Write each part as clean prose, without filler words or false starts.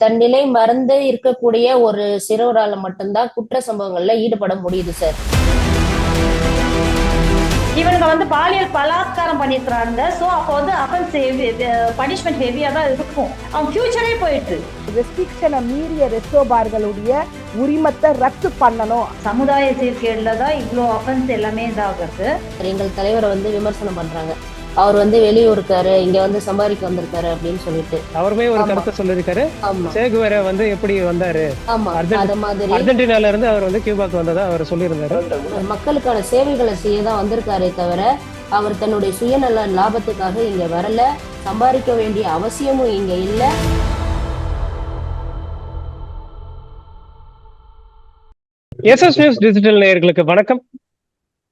தன்னிலை மறந்து இருக்கக்கூடிய ஒரு சிறுவரால மட்டும்தான் குற்ற சம்பவங்கள்ல ஈடுபட முடியுது சார். இவனுங்க வந்து பாலியல் பலாத்காரம் பண்ணிருக்கிறாங்க. சோ அப்போ வந்து அஃபென்ஸ் பனிஷ்மெண்ட் ஹெவியா தான் இருக்கும். அவன் ஃபியூச்சரே போயிட்டு ரெஸ்ட்ரிக்ஷனை மீறிய ரெஸ்டோ பார்களுடைய உரிமத்தை ரத்து பண்ணணும். சமுதாய சீர்கேடுல தான் இவ்வளோ அஃபென்ஸ் எல்லாமே இதாகிறது. எங்கள் தலைவரை வந்து விமர்சனம் பண்றாங்க. அவர் வந்து வெளியூர் இருக்காரு, இங்க வந்து சம்பாதிக்க வந்திருக்காரு அப்படின்னு சொல்லிட்டு அவருமே ஒரு கருத்தை சொல்லியிருக்காரு. சேகுவேரா வந்து எப்படி வந்தாரு, அர்ஜென்டினால இருந்து அவர் வந்து கியூபாக்கு வந்ததா அவர் சொல்லியிருந்தாரு. மக்களுக்கான சேவைகளை செய்யதான் வந்திருக்காரே தவிர அவர் தன்னுடைய சுயநல லாபத்துக்காக இங்க வரல. சம்பாதிக்க வேண்டிய அவசியமும் இங்க இல்ல. எஸ்எஸ் நியூஸ் டிஜிட்டல் நேயர்களுக்கு வணக்கம்.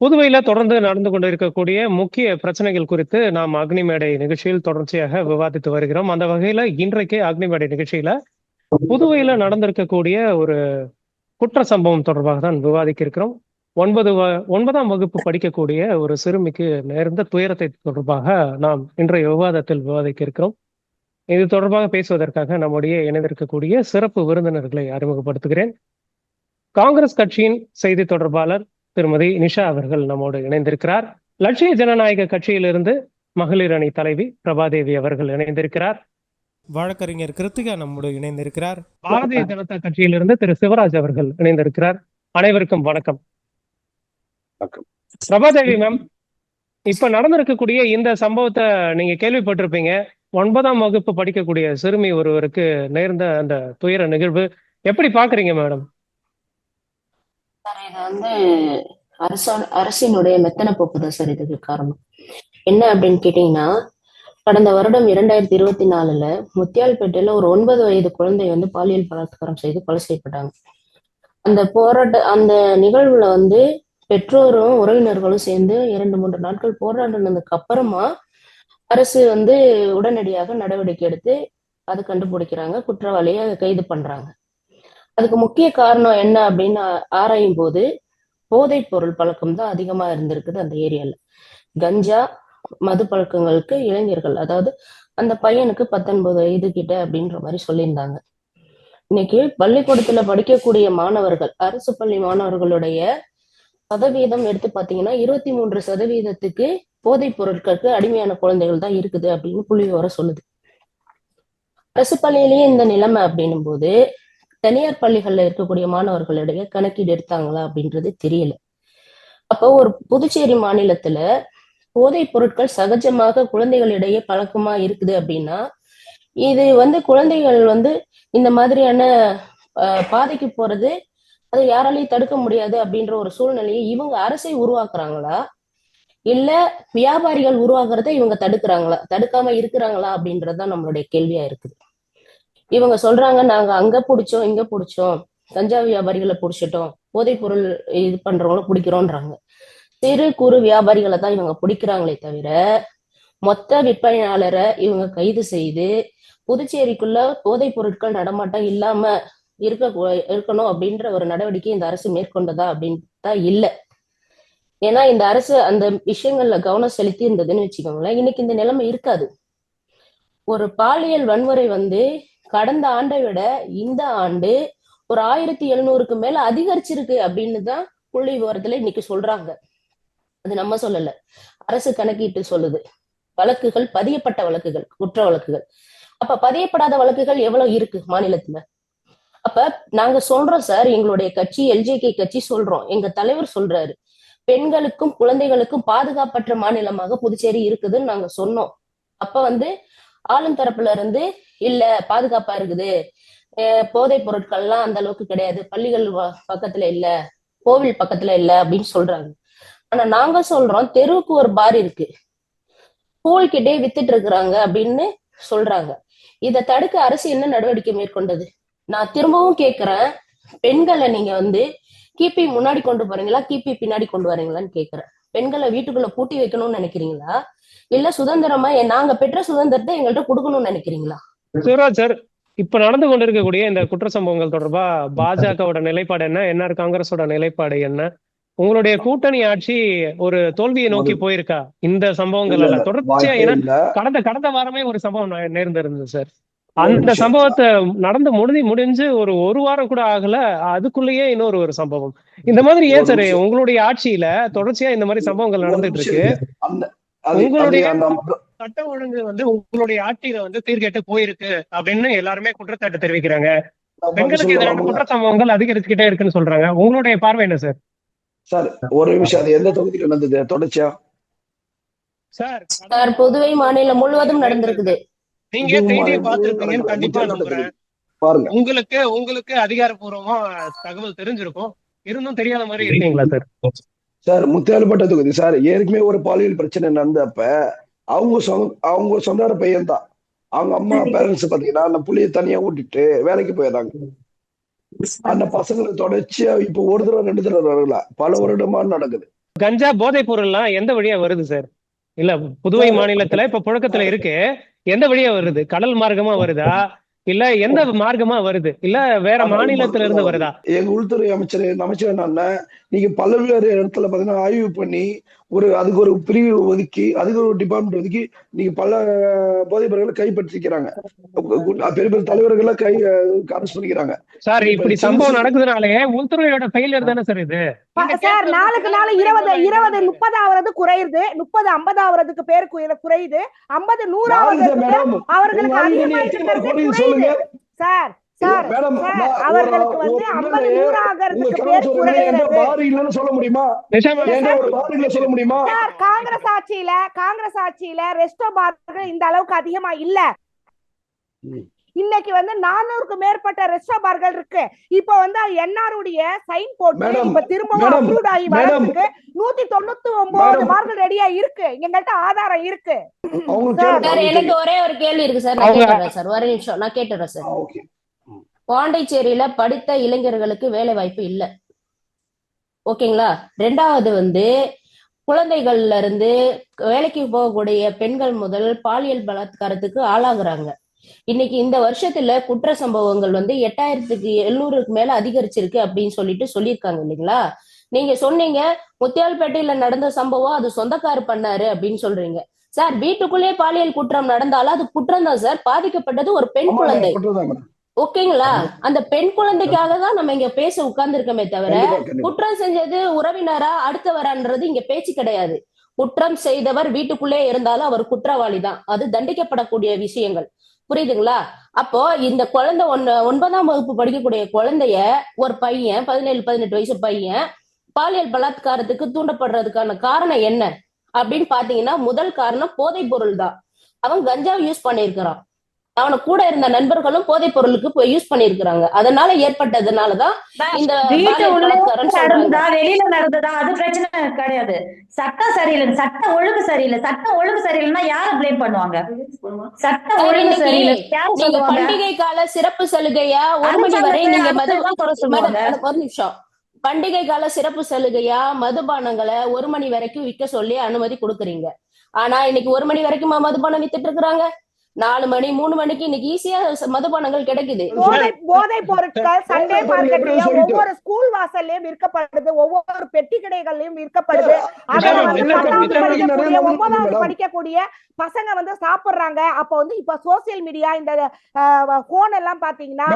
புதுவையில தொடர்ந்து நடந்து கொண்டு இருக்கக்கூடிய முக்கிய பிரச்சனைகள் குறித்து நாம் அக்னிமேடை நிகழ்ச்சியில் தொடர்ச்சியாக விவாதித்து வருகிறோம். அந்த வகையில இன்றைக்கு அக்னிமேடை நிகழ்ச்சியில புதுவையில நடந்திருக்கக்கூடிய ஒரு குற்ற சம்பவம் தொடர்பாக தான் விவாதிக்க இருக்கிறோம். 9ஆம் வகுப்பு படிக்கக்கூடிய ஒரு சிறுமிக்கு நேர்ந்த துயரத்தை தொடர்பாக நாம் இன்றைய விவாதத்தில் விவாதிக்க இருக்கிறோம். இது தொடர்பாக பேசுவதற்காக நம்முடைய இணைந்திருக்கக்கூடிய சிறப்பு விருந்தினர்களை அறிமுகப்படுத்துகிறேன். காங்கிரஸ் கட்சியின் செய்தி தொடர்பாளர் திருமதி நிஷா அவர்கள் நம்மோடு இணைந்திருக்கிறார். லட்சிய ஜனநாயக கட்சியிலிருந்து மகளிர் அணி தலைவி பிரபாதேவி அவர்கள் இணைந்திருக்கிறார். வழக்கறிஞர் கிருத்திகா நம்மோடு இணைந்திருக்கிறார். பாரதிய ஜனதா கட்சியிலிருந்து திரு சிவராஜ் அவர்கள் இணைந்திருக்கிறார். அனைவருக்கும் வணக்கம். பிரபாதேவி மேம், இப்ப நடந்திருக்கக்கூடிய இந்த சம்பவத்தை நீங்க கேள்விப்பட்டிருப்பீங்க. 9ஆம் வகுப்பு படிக்கக்கூடிய சிறுமி ஒருவருக்கு நேர்ந்த அந்த துயர நிகழ்வு எப்படி பாக்குறீங்க மேடம்? சார், இது வந்து அரசினுடைய மெத்தன போக்கு தான் சார் இதுக்கு காரணம். என்ன அப்படின்னு கேட்டீங்கன்னா, கடந்த வருடம் 2024 முத்தியால்பேட்டையில ஒரு 9 வயது குழந்தை வந்து பாலியல் பலாத்காரம் செய்து கொலை செய்யப்பட்டாங்க. அந்த நிகழ்வுல வந்து பெற்றோரும் உறவினர்களும் சேர்ந்து 2-3 நாட்கள் போராடினதுக்கு அப்புறமா அரசு வந்து உடனடியாக நடவடிக்கை எடுத்து அதை கண்டுபிடிக்கிறாங்க, குற்றவாளியை அதை கைது பண்றாங்க. அதுக்கு முக்கிய காரணம் என்ன அப்படின்னு ஆராயும் போது போதைப் பொருள் பழக்கம் தான் அதிகமா இருந்திருக்குது அந்த ஏரியால. கஞ்சா, மது பழக்கங்களுக்கு இளைஞர்கள், அதாவது அந்த பையனுக்கு 19 வயது கிட்ட அப்படின்ற மாதிரி சொல்லியிருந்தாங்க. இன்னைக்கு பள்ளிக்கூடத்துல படிக்கக்கூடிய மாணவர்கள், அரசு பள்ளி மாணவர்களுடைய சதவீதம் எடுத்து பாத்தீங்கன்னா 23% போதைப் பொருட்களுக்கு அடிமையான குழந்தைகள் தான் இருக்குது அப்படின்னு புள்ளிவிவரம் சொல்லுது. அரசு பள்ளியிலேயே இந்த நிலைமை அப்படின்னும் போது தனியார் பள்ளிகள்ல இருக்கக்கூடிய மாணவர்களுடைய கணக்கீடு எடுத்தாங்களா அப்படின்றது தெரியல. அப்போ ஒரு புதுச்சேரி மாநிலத்துல போதைப் பொருட்கள் சகஜமாக குழந்தைகளிடையே பழக்கமா இருக்குது அப்படின்னா, இது வந்து குழந்தைகள் வந்து இந்த மாதிரியான பாதைக்கு போறது அது யாராலையும் தடுக்க முடியாது அப்படின்ற ஒரு சூழ்நிலையை இவங்க அரசை உருவாக்குறாங்களா, இல்ல வியாபாரிகள் உருவாக்குறத இவங்க தடுக்காம இருக்கிறாங்களா அப்படின்றதுதான் நம்மளுடைய கேள்வியா இருக்குது. இவங்க சொல்றாங்க, நாங்க அங்க பிடிச்சோம், இங்க பிடிச்சோம், கஞ்சா வியாபாரிகளை பிடிச்சிட்டோம், போதைப் பொருள் இது பண்றவங்கள பிடிக்கிறோன்றாங்க. சிறு குறு வியாபாரிகளை தான் இவங்க பிடிக்கிறாங்களே தவிர மொத்த விற்பனையாளரை இவங்க கைது செய்து புதுச்சேரிக்குள்ள போதைப் பொருட்கள் நடமாட்டம் இல்லாம இருக்கணும் அப்படின்ற ஒரு நடவடிக்கை இந்த அரசு மேற்கொண்டதா அப்படின்ட்டா இல்ல. ஏன்னா இந்த அரசு அந்த விஷயங்கள்ல கவனம் செலுத்தி இருந்ததுன்னு வச்சுக்கோங்களேன், இன்னைக்கு இந்த நிலைமை இருக்காது. ஒரு பாலியல் வன்முறை வந்து கடந்த ஆண்டை விட இந்த ஆண்டு ஒரு 1700க்கு மேல அதிகரிச்சிருக்கு அப்படின்னு தான் புள்ளி விவரத்துல இன்னைக்கு சொல்றாங்க. அது நம்ம சொல்லல, அரசு கணக்கீட்டு சொல்லுது. வழக்குகள், பதியப்பட்ட வழக்குகள், குற்ற வழக்குகள். அப்ப பதியப்படாத வழக்குகள் எவ்வளவு இருக்கு மாநிலத்துல? அப்ப நாங்க சொல்றோம் சார், எங்களுடைய கட்சி எல்ஜேகே கட்சி சொல்றோம், எங்க தலைவர் சொல்றாரு, பெண்களுக்கும் குழந்தைகளுக்கும் பாதுகாப்பற்ற மாநிலமாக புதுச்சேரி இருக்குதுன்னு நாங்க சொன்னோம். அப்ப வந்து ஆளும் தரப்புல இருந்து இல்ல பாதுகாப்பா இருக்குது, போதைப் பொருட்கள்லாம் அந்த அளவுக்கு கிடையாது, பள்ளிகள் பக்கத்துல இல்ல, கோவில் பக்கத்துல இல்ல அப்படின்னு சொல்றாங்க. ஆனா நாங்க சொல்றோம், தெருவுக்கு ஒரு பார் இருக்கு, ஸ்கூல் கிட்டே வித்துட்டு இருக்கிறாங்க அப்படின்னு சொல்றாங்க. இதை தடுக்க அரசு என்ன நடவடிக்கை மேற்கொண்டது? நான் திரும்பவும் கேட்கிறேன், பெண்களை நீங்க வந்து கிபி முன்னாடி கொண்டு போறீங்களா, கிபி பின்னாடி கொண்டு வரீங்களான்னு கேட்கிறேன். பெண்களை வீட்டுக்குள்ள பூட்டி வைக்கணும்னு நினைக்கிறீங்களா, இல்ல சுதந்திரமா நாங்க பெற்ற சுதந்திரத்தை எங்கள்கிட்ட கொடுக்கணும்னு நினைக்கிறீங்களா? சிவராஜ் சார், இப்ப நடந்து கொண்டிருக்கக்கூடிய இந்த குற்ற சம்பவங்கள் தொடர்பா பாஜகவோட நிலைப்பாடு என்ன, என்ஆர் காங்கிரஸோட நிலைப்பாடு என்ன? உங்களுடைய கூட்டணி ஆட்சி ஒரு தோல்வியை நோக்கி போயிருக்கா இந்த சம்பவங்கள் எல்லாம் தொடர்ச்சியா? ஏன்னா கடந்த வாரமே ஒரு சம்பவம் நேர்ந்திருந்தது சார். அந்த சம்பவத்தை நடந்து முடிஞ்சு ஒரு வாரம் கூட ஆகல, அதுக்குள்ளேயே இன்னொரு சம்பவம். இந்த மாதிரி ஏன் சார் உங்களுடைய ஆட்சியில தொடர்ச்சியா இந்த மாதிரி சம்பவங்கள் நடந்துட்டு இருக்கு? உங்களுடைய சட்ட ஒழுங்கு உங்களுடைய ஆட்சியில சீர்கேட்டு போயிருக்கு அப்படின்னு எல்லாருமே குற்றச்சாட்டு தெரிவிக்கிறாங்க. பெண்களுக்கு எதிரான குற்ற சம்பவங்கள் அதிகரிச்சுக்கிட்டே இருக்குன்னு சொல்றாங்க. உங்களுடைய பார்வை என்ன சார்? சார் ஒரு நிமிஷம், அது எந்த தொகுதியில் நடந்தது தொடர்ச்சியா? சார் புதுவை மாநிலம் முழுவதும் நடந்திருக்குது. நீங்க செய்தியை பார்த்திருப்பீங்கன்னு கண்டிப்பா நம்புறேன். பாருங்க, உங்களுக்கு அதிகாரப்பூர்வமா தகவல் தெரிஞ்சிருக்கும், இருந்தும் தெரியாத மாதிரி இருக்கீங்களா சார்? சார் முத்தியாலப்பட்ட தொகுதி சார், ஏற்கனவே ஒரு பாலியல் பிரச்சனை நடந்தப்ப அவங்க சொந்த பையன் தான், அவங்க அம்மா பேரண்ட்ஸ் பாத்தீங்கன்னா அந்த புள்ளைய தனியா விட்டுட்டு வேலைக்கு போயிடுறாங்க. அந்த பசங்களை தொடர்ச்சியா இப்ப ஒரு தடவை 2 தடவை வரல, பல வருடமா நடக்குது. கஞ்சா போதைப் பொருள் எல்லாம் எந்த வழியா வருது சார்? இல்ல புதுவை மாநிலத்துல இப்ப புழக்கத்துல இருக்கு, எந்த வழியா வருது? கடல் மார்க்கமா வருதா, இல்ல எந்த மார்க்கமா வருது, இல்ல வேற மாநிலத்துல இருந்து வருதா? எங்க உள்துறை அமைச்சர் என்னன்னா, நீங்க பல்வேறு இடத்துல பாத்தீங்கன்னா ஆய்வு பண்ணி அதுக்கு ஒரு பிரிவு ஒதுக்கி, அதுக்கு ஒரு டிபார்ட்மெண்ட் ஒதுக்கி நீங்க பல போதைப் பொருட்களை கைப்பற்றிக்கிறாங்க. பெரிய பெரிய தலைவர்கள் அரெஸ்ட் பண்ணிக்கிறாங்க சார். இப்படி சம்பவம் நடக்குதுனாலே உள்துறையோட ஃபெயிலியர் தானே சார் இது? சார் நாளுக்கு நாள் 20 30 ஆவறது குறையுது, 30 50 ஆவறதுக்கு பேர் குறையுது, 50 100 ஆவறதுக்கு அவர்களுக்கு அதிகமாயிட்டு சொல்லுங்க சார். சார் அவர்களுக்கு 50 100 ஆகிறதுக்கு பேர் குறையுது. சொல்ல முடியுமா? சொல்ல முடியுமா? சார் காங்கிரஸ் ஆட்சியில ரெஸ்டோ பார்கள் இந்த அளவுக்கு அதிகமா இல்ல. இன்னைக்கு 400க்கு மேற்பட்ட ரெஸ்டோ பார்கள் இருக்கு. இப்ப என்ஆர் உடைய சைன் போட்டு இப்ப திரும்பவும் அப்ரூவ் ஆகி வரதுக்கு 199 பார்கள் ரெடியா இருக்கு. எங்கள்கிட்ட ஆதாரம் இருக்கு. எனக்கு ஒரே ஒரு கேள்வி இருக்கு சார், நான் கேட்டுறேன் சார், ஒரு நிமிஷம் நான் கேட்டுறேன் சார். பாண்டிச்சேரியில படித்த இளைஞர்களுக்கு வேலை வாய்ப்பு இல்ல, ஓகேங்களா? 2வது குழந்தைகள்ல இருந்து வேலைக்கு போகக்கூடிய பெண்கள் முதல் பாலியல் பலாத்காரத்துக்கு ஆளாகுறாங்க. இன்னைக்கு இந்த வருஷத்துல குற்ற சம்பவங்கள் 8700க்கு மேல அதிகரிச்சிருக்கு அப்படின்னு சொல்லியிருக்காங்க இல்லைங்களா? நீங்க சொன்னீங்க முத்தியால்பேட்டையில நடந்த சம்பவம் அது சொந்தக்காரு பண்ணாரு அப்படின்னு சொல்றீங்க. சார் வீட்டுக்குள்ளேயே பாலியல் குற்றம் நடந்தாலும் அது குற்றம் தான் சார். பாதிக்கப்பட்டது ஒரு பெண் குழந்தை, ஓகேங்களா? அந்த பெண் குழந்தைக்காக தான் நம்ம இங்க பேச உட்கார்ந்து இருக்கமே தவிர குற்றம் செஞ்சது உறவினரா அடுத்தவரான்றது இங்க பேச்சு கிடையாது. குற்றம் செய்தவர் வீட்டுக்குள்ளே இருந்தாலும் அவர் குற்றவாளி தான், அது தண்டிக்கப்படக்கூடிய விஷயங்கள், புரியுதுங்களா? அப்போ இந்த குழந்தை 9ஆம் வகுப்பு படிக்கக்கூடிய குழந்தைய ஒரு பையன் 17-18 வயசு பையன் பாலியல் பலாத்காரத்துக்கு தூண்டப்படுறதுக்கான காரணம் என்ன அப்படின்னு பாத்தீங்கன்னா, முதல் காரணம் போதைப் பொருள் தான். அவன் கஞ்சா யூஸ் பண்ணியிருக்கிறான், அவன கூட இருந்த நண்பர்களும் போதைப் பொருளுக்கு யூஸ் பண்ணிருக்கிறாங்க. அதனால ஏற்பட்டதுனாலதான் இந்த வெளியில நடந்ததா அது பிரச்சனை கிடையாது. சட்டம் சரியில்லை, சட்ட ஒழுங்கு சரியில்லை. சட்ட ஒழுங்கு சரியில்லைன்னா யார பிளேம் பண்ணுவாங்க? சட்ட ஒழுங்கு சரியில்லை. நீங்க பண்டிகை கால சிறப்பு சலுகையா 1 மணி வரை நீங்க ஒரு நிமிஷம், பண்டிகை கால சிறப்பு சலுகையா மதுபானங்களை 1 மணி வரைக்கும் விற்க சொல்லி அனுமதி கொடுக்குறீங்க. ஆனா இன்னைக்கு 1 மணி வரைக்கும் மதுபானம் வித்துட்டு இருக்கிறாங்க. 4 மணி 3 மணிக்கு இன்னைக்கு ஈஸியா மதுபானங்கள் கிடைக்குது. போதை பொருட்கள் சண்டே மார்க்கெட்லயும் ஒவ்வொரு ஸ்கூல் வாசல்லையும் விற்கப்படுது, ஒவ்வொரு பெட்டி கடைகள்லயும் விற்கப்படுது. அதுல 9வது படிக்கக்கூடிய பசங்க சாப்பிடுறாங்க. அப்ப இப்ப சோசியல் மீடியா இந்த போன் எல்லாம் பாத்தீங்கன்னா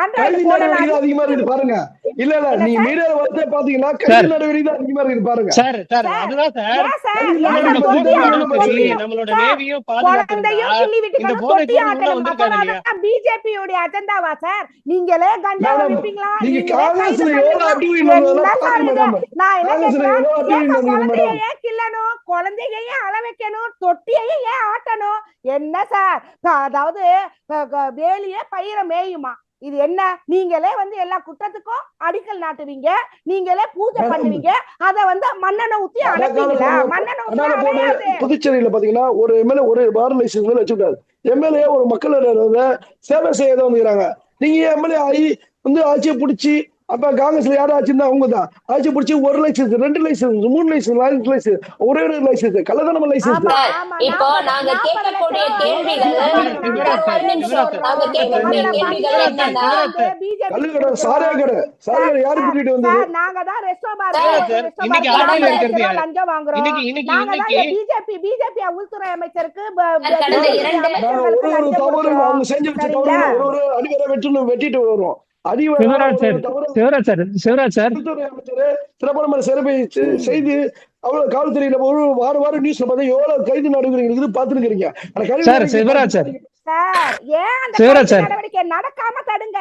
ஆண்ட்ராய்டு போன் எல்லாம் அதிகமா இருக்கு பாருங்க. இல்ல நீ மீடியால வந்து பாத்தீங்கன்னா கைது நடவடிக்கை தான் அதிகமா இருக்கு பாருங்க சார். அதுதான் சார், நம்மளோட நேவியோ பாதுகாப்பு பிஜேபியோட அஜெண்டாவா சார்? நீங்களே கஞ்சா விப்பீங்களா? கிள்ளணும், குழந்தைய அள வைக்கணும், தொட்டியையே ஏன் ஆட்டணும்? என்ன சார்? அதாவது வேலியே பயிர மேயுமா? இது என்ன? நீங்களே எல்லா குற்றத்துக்கும் அடிக்கல் நாட்டுவீங்க, நீங்களே பூஜை பண்ணுவீங்க, அத மண்ணெண்ண ஊத்தி அடைப்பீங்களா? மண்ணெண்ண புதுச்சேரியில பாத்தீங்கன்னா ஒரு எம்எல்ஏ ஒரு பார் லைசன்ஸ் வச்சுட்டாரு. எம்எல்ஏ ஒரு மக்களோட சேவை செய்ய வந்துக்கிறாங்க. நீங்க எம்எல்ஏ ஆகி ஆட்சியை பிடிச்சி அப்ப காங்கிரஸ்ல யாரும் ஆச்சுன்னா அவங்க தான் ஆட்சி பிடிச்சி 1 லைசன்ஸ் 2 லைசன்ஸ் 3 லைசன்ஸ் 4 லைசன்ஸ் ஒரே ஒரு லைசன்ஸ் கள்ளத்தனமா லைசன்ஸ். சார் இப்போ நாங்க கேட்கக்கூடிய கேள்விகள் நாங்க கேட்கக்கூடிய கேள்விகள் என்னன்னா கல்லுக்கடை சாராய கடை யாரு கூட்டிட்டு வந்தது? நாங்க தான் ரெஸ்டோ பார் இன்னைக்கு ஆட்சியில் இருக்கிறது யாரு? லஞ்சம் வாங்குறோம். பிஜேபி உள்துறை அமைச்சருக்கு கடந்த 2 ஒரு தவறு அவங்க செஞ்சு வச்ச தவறு ஒரு அடிவரை வெட்டிட்டு வருவோம். சிவராஜ் சார் சிறப்பான சிறப்பை செய்து அவ்வளவு காவல்துறையில ஒரு வாரம் நியூஸ்ல பார்த்தா எவ்வளவு கைது நடவடிக்கை பாத்துருக்கீங்க. நடவடிக்கை நடக்காம தடுங்க.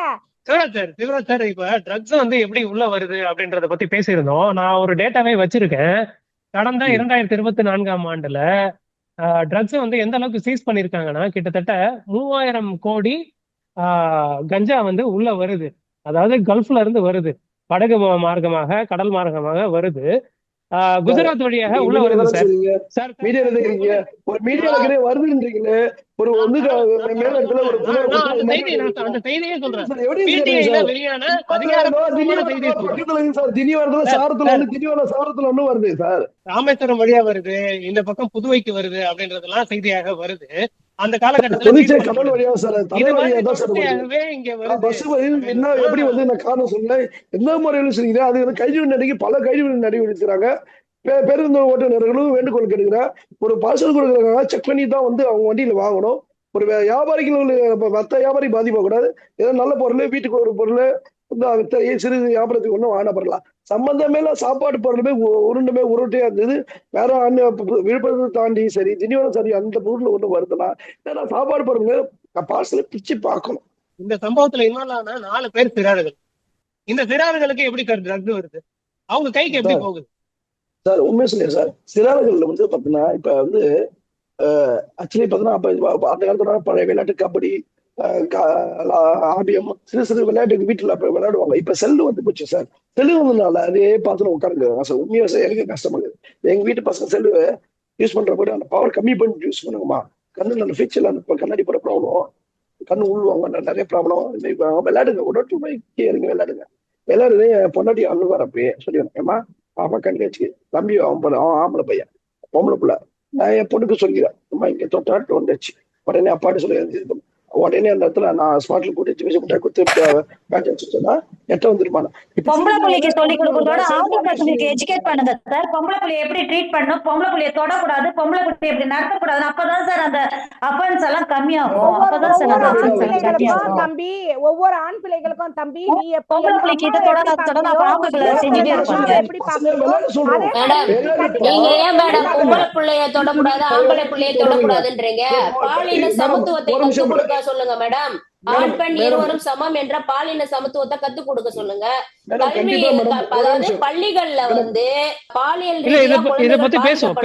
சிவராஜ் சார் இப்ப ட்ரக்ஸ் வந்து எப்படி உள்ள வருது அப்படின்றத பத்தி பேசியிருந்தோம். நான் ஒரு டேட்டாவே வச்சிருக்கேன். கடந்த 2024ஆம் ஆண்டுல ட்ரக்ஸ் வந்து எந்த அளவுக்கு சீஸ் பண்ணிருக்காங்கன்னா கிட்டத்தட்ட 3000 கோடி கஞ்சா வந்து உள்ள வருது. அதாவது கல்ஃப்ல இருந்து வருது, படகு மார்க்கமாக கடல் மார்க்கமாக வருது, குஜராத் வழியாக உள்ள வருது. சார் ஒரு மீடியால வருதுன்றீங்களே, ஒரு வந்து அந்த செய்தியே சொல்றேன். வெளியான அதிகாரப்பூர்வமான செய்தியை சாரத்துல ஒண்ணு வருது சார், ராமேஸ்வரம் வழியா வருது, இந்த பக்கம் புதுவைக்கு வருது அப்படின்றதெல்லாம் செய்தியாக வருது. அந்த காலகட்டத்துல கடல் வழியா சார், தமிழ் வழியா தான் சார் பஸ் என்ன எப்படி வந்து நான் காரணம் சொன்னேன். எந்த முறையிலும் சொன்னீங்க அது வந்து கைது நடவடிக்கை பல கைது நடவடிக்கிறாங்க. பேருந்து ஓட்டுநர்களும் வேண்டுகோள் கேட்கிறேன், ஒரு பார்சல் கொடுக்குறாங்க செக் பண்ணி தான் வந்து அவங்க வண்டியில வாங்கணும். ஒரு வியாபாரிகள் மற்ற வியாபாரி பாதிப்பக்கூடாது. ஏதோ நல்ல பொருள் வீட்டுக்கு ஒரு பொருள் சிறு வியாபாரத்துக்கு ஒன்றும் வாங்கப்படலாம். சம்பந்தமே சாப்பாடு பொருளுமே உருட்டையா இருந்தது. வேற விழுப்புரத்தை தாண்டி சரி திண்டிவனம் சரி அந்த பொருள் ஒண்ணு வருதுன்னா ஏன்னா சாப்பாடு பொருள் பார்சல பிரிச்சு பார்க்கணும். இந்த சம்பவத்துல இன்வால்வ் 4 பேர் சிறார்கள். இந்த சிறார்களுக்கு எப்படி ட்ரக்ஸ் வருது, அவங்க கைக்கு எப்படி போகுது சார்? உண்மை சொல்லுங்க சார், சிறார்கள் வந்து பாத்தீங்கன்னா இப்ப வந்து ஆக்சுவலி பாத்தீங்கன்னா அப்ப அந்த காலத்துல பழைய விளையாட்டு கபடி ஆபியம் சிறு சிறு விளையாட்டு வீட்டுல விளையாடுவாங்க. இப்ப செல்லு வந்து போச்சு சார். செல்லு வந்ததுனால அதே பார்த்துட்டு உட்காருங்க சார். உண்மையா எனக்கு கஷ்டமா இருக்குது. எங்க வீட்டு பசங்க செல்லு யூஸ் பண்ற போது அந்த பவர் கம்மி பண்ணி யூஸ் பண்ணுங்கம்மா. கண்ணு அந்த ஃபிக்சர்ல அந்த கண்ணாடி போற ப்ராப்ளம், கண்ணு உள்வாங்க நிறைய ப்ராப்ளம். விளையாடுங்க, உடற்பயிற்சி விளையாடுங்க. எல்லாரும் பொண்டாட்டி அண்ணு வரப்பே சொல்லிடுவேன், ஏமா பாப்பா கண்ணு வச்சு தம்பி அவன் ஆம்பளை பையன் பொம்பளை பிள்ளை. நான் என் பொண்ணுக்கு சொல்லிக்கிறேன், அம்மா இங்க தொட்டாட்டு வந்துச்சு உடனே அப்பாட்டு சொல்லி உடனே அந்த இடத்துல நான் ஸ்மார்ட்ல போட்டு குத்து பேட்ச் வச்சுட்டேன்னா எட்ட வந்துருப்பானு. பொம்பளை பிள்ளைக்கு சொல்லி கொடுக்கறதோட ஆம்பளை பசங்களுக்கு எஜுகேட் பண்ணுங்க சார். பொம்பளை பிள்ளைய எப்படி ட்ரீட் பண்ணணும், பொம்பளை பிள்ளைய தொடக்கூடாது, பொம்பளை பிள்ளைய எப்படி நடத்தக்கூடாது. அப்பதான் சார் அந்த அஃபென்ஸ் எல்லாம் கம்மியாகும். அப்பதான் சார் அந்த அஃபென்ஸ் எல்லாம் கம்மியாகும். தம்பி ஒவ்வொரு ஆண் பிள்ளைகளுக்கும் தம்பி நீ பொம்பளை பிள்ளைக்கு இதை தொடாத ஆம்பளை பிள்ளை செஞ்சுட்டே இருப்பாங்க. நீங்க ஏன் மேடம் பொம்பளை பிள்ளைய தொடக்கூடாது ஆம்பளை பிள்ளைய தொடக்கூடாதுன்றீங்க? பாலின சமத்துவத்தை கற்றுக் கொடுக்க சொல்லுங்க மேடம். ஆண் பெண் இருவரும் சமம் என்ற பாலின சமத்துவத்தை கத்துக் கொடுக்க சொல்லுங்க. கல்வி அதாவது பள்ளிகள்ல வந்து பாலியல் இத பத்தி பேசுவோம்.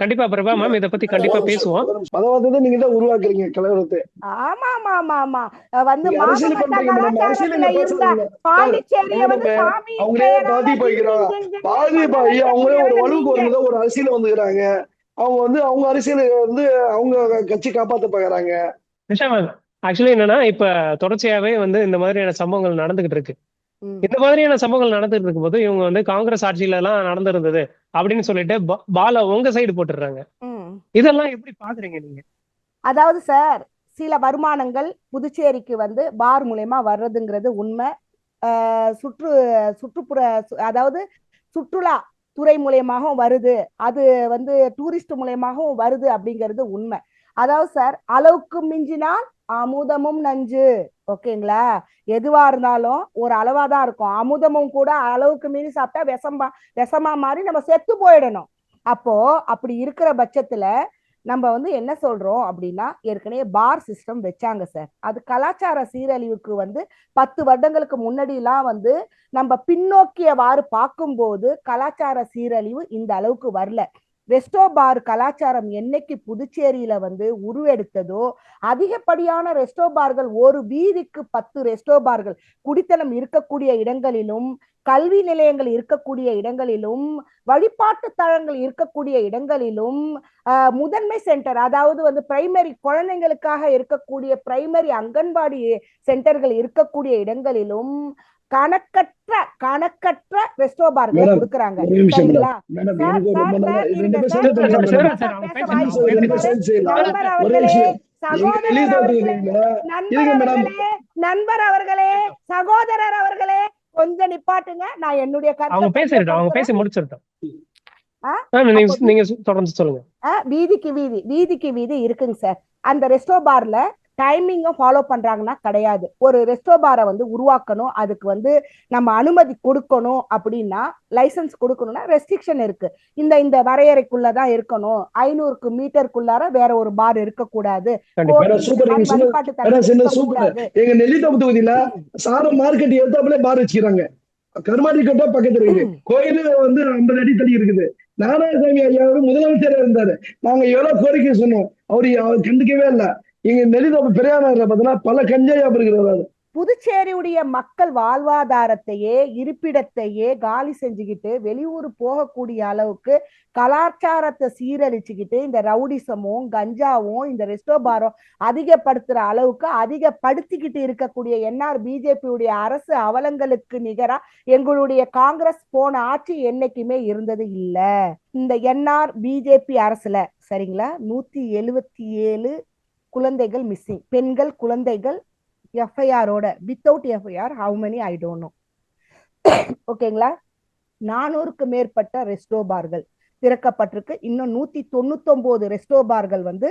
கண்டிப்பா பிரபா மேம் இத பத்தி கண்டிப்பா பேசுவோம். மதவாதத்தை நீங்க தான் உருவாக்குறீங்க கலவரத்தை. ஆமா வந்து பாண்டிச்சேரிய வந்து அவங்களே அவங்களே ஒரு வலுவுக்கு வரும்போது ஒரு அரசியல வந்துக்கிறாங்க. அவங்க வந்து அவங்க அரசியல் வந்து அவங்க கட்சி காப்பாத்த பாக்குறாங்க. ஆக்சுவலி என்னன்னா இப்ப தொடர்ச்சியாவே வந்து இந்த மாதிரியான சம்பவங்கள் நடந்துகிட்டு இருக்கு. இந்த மாதிரியான சம்பவங்கள் நடந்துட்டு இருக்கும் போது இவங்க வந்து காங்கிரஸ் ஆட்சியில எல்லாம் நடந்திருந்தது அப்படின்னு சொல்லிட்டு பால உங்க சைடு போட்டுடுறாங்க. இதெல்லாம் எப்படி பாக்குறீங்க நீங்க? அதாவது சார் சில வருமானங்கள் புதுச்சேரிக்கு வந்து பார் மூலமா வர்றதுங்கிறது உண்மை. சுற்றுப்புற அதாவது சுற்றுலா துறை மூலியமாகவும் வருது, அது வந்து டூரிஸ்ட் மூலியமாகவும் வருது அப்படிங்கிறது உண்மை. அதாவது சார் அளவுக்கு மிஞ்சினால் அமுதமும் நஞ்சு, ஓகேங்களா? எதுவா இருந்தாலும் ஒரு அளவாதான் இருக்கும். அமுதமும் கூட அளவுக்கு மீறி சாப்பிட்டா விஷமா மாதிரி நம்ம செத்து போயிடணும். அப்போ அப்படி இருக்கிற பட்சத்துல நம்ம வந்து என்ன சொல்றோம் அப்படின்னா ஏற்கனவே பார் சிஸ்டம் வச்சாங்க சார். அது கலாச்சார சீரழிவுக்கு வந்து 10 வருடங்களுக்கு முன்னாடிலாம் வந்து நம்ம பின்னோக்கியவாறு பார்க்கும்போது கலாச்சார சீரழிவு இந்த அளவுக்கு வரல. ரெஸ்டோ பார் கலாச்சாரம் என்னைக்கு புதுச்சேரியில வந்து உருவெடுத்ததோ அதிகப்படியான ரெஸ்டோ பார்கள், ஒரு வீதிக்கு 10 ரெஸ்டோ பார்கள், குடித்தனம் இருக்கக்கூடிய இடங்களிலும், கல்வி நிலையங்கள் இருக்கக்கூடிய இடங்களிலும், வழிபாட்டு தலங்கள் இருக்கக்கூடிய இடங்களிலும், முதன்மை சென்டர் அதாவது வந்து பிரைமரி குழந்தைங்களுக்காக இருக்கக்கூடிய பிரைமரி அங்கன்வாடி சென்டர்கள் இருக்கக்கூடிய இடங்களிலும் கணக்கற்ற ரெஸ்டோ பார்களை மேடம் கொடுக்குறாங்க. ஒரு நிமிஷம் சரிங்களா மேடம் சார்? எனக்கு ஒரு சார் ரொம்ப சார் நல்ல ரெண்டு இருங்க பேர் சார், சேர்ந்து இருங்க சார், பேசலாம். சார், அவங்க பேச பேச வாய்ப்பு ரெண்டு பேர் கொடுத்திருக்காரு. சேர்ந்து செய்யலாம். நண்பர் ஒரே அவர்களே, விஷயம் எங்க சகோதரர் வெளியே அவர்களே, தோத்துக்கிறீங்களா நண்பர் இருங்க மேடம். அவர்களே, நண்பர் அவர்களே, சகோதரர் அவர்களே, கொஞ்சம் நிப்பாட்டுங்க. நான் என்னுடைய அவங்க கருத்தை பேசிடட்டும், அவங்க தெரியப்படுத்துறேன். பேசி முடிச்சிடட்டும். ஆ? நீங்க தொடர்ந்து சொல்லுங்க. வீதிக்கு வீதி இருக்குங்க சார். அந்த ரெஸ்டோ பார்ல டைமிங்கும் ஃபாலோ பண்றாங்கன்னா கிடையாது. ஒரு ரெஸ்டோ பாரை வந்து உருவாக்கணும், அதுக்கு வந்து நம்ம அனுமதி கொடுக்கணும் அப்படின்னா, லைசன்ஸ் கொடுக்கணும்னா ரெஸ்ட்ரிக்ஷன் இருக்கு. இந்த வரையறைக்குள்ளதான் இருக்கணும், 500 மீட்டருக்குள்ளார வேற ஒரு பார் இருக்கக்கூடாது, வழிபாட்டு தடை இருக்கக்கூடாது. எங்க நெல்லித்தோப்பு தொகுதியில சாரம் மார்க்கெட் எடுத்தாப்புல பார் வச்சுக்கிறாங்க. கருமாடி கட்டா பக்கத்துல இருக்குது. கோயில் வந்து 50 அடி தள்ளி இருக்குது. நாராயணசாமி ஐயா முதலமைச்சர் இருந்தாரு. நாங்க எவ்வளவு கோரிக்கை சொன்னோம், அவர் கண்டுக்கவே இல்லை. இங்க நெல்லித்தோப்பு பெரியானர்ல பாத்தீங்கன்னா பல கஞ்சாயா இருக்கிறாரு. புதுச்சேரியுடைய மக்கள் வாழ்வாதாரத்தையே இருப்பிடத்தையே காலி செஞ்சுக்கிட்டு வெளியூர் போகக்கூடிய அளவுக்கு கலாச்சாரத்தை சீரழிச்சுக்கிட்டு இந்த ரவுடிசமும் கஞ்சாவும் இந்த ரெஸ்டோ பாரும் அதிகப்படுத்துற அளவுக்கு அதிகப்படுத்திக்கிட்டு இருக்கக்கூடிய என்ஆர் பிஜேபியுடைய அரசு அவலங்களுக்கு நிகரா எங்களுடைய காங்கிரஸ் போன ஆட்சி என்னைக்குமே இருந்தது இல்ல. இந்த என்ஆர் பிஜேபி அரசுல சரிங்களா 177 குழந்தைகள் மிஸ்ஸிங், பெண்கள் குழந்தைகள் எஃப்ஐஆரோட, without FIR how many I don't know. ஓகேங்களா? 400க்கு மேற்பட்ட ரெஸ்டோ பார்கள் திறக்கப்பட்டிருக்கு. இன்னும் 199 ரெஸ்டோ பார்கள் வந்து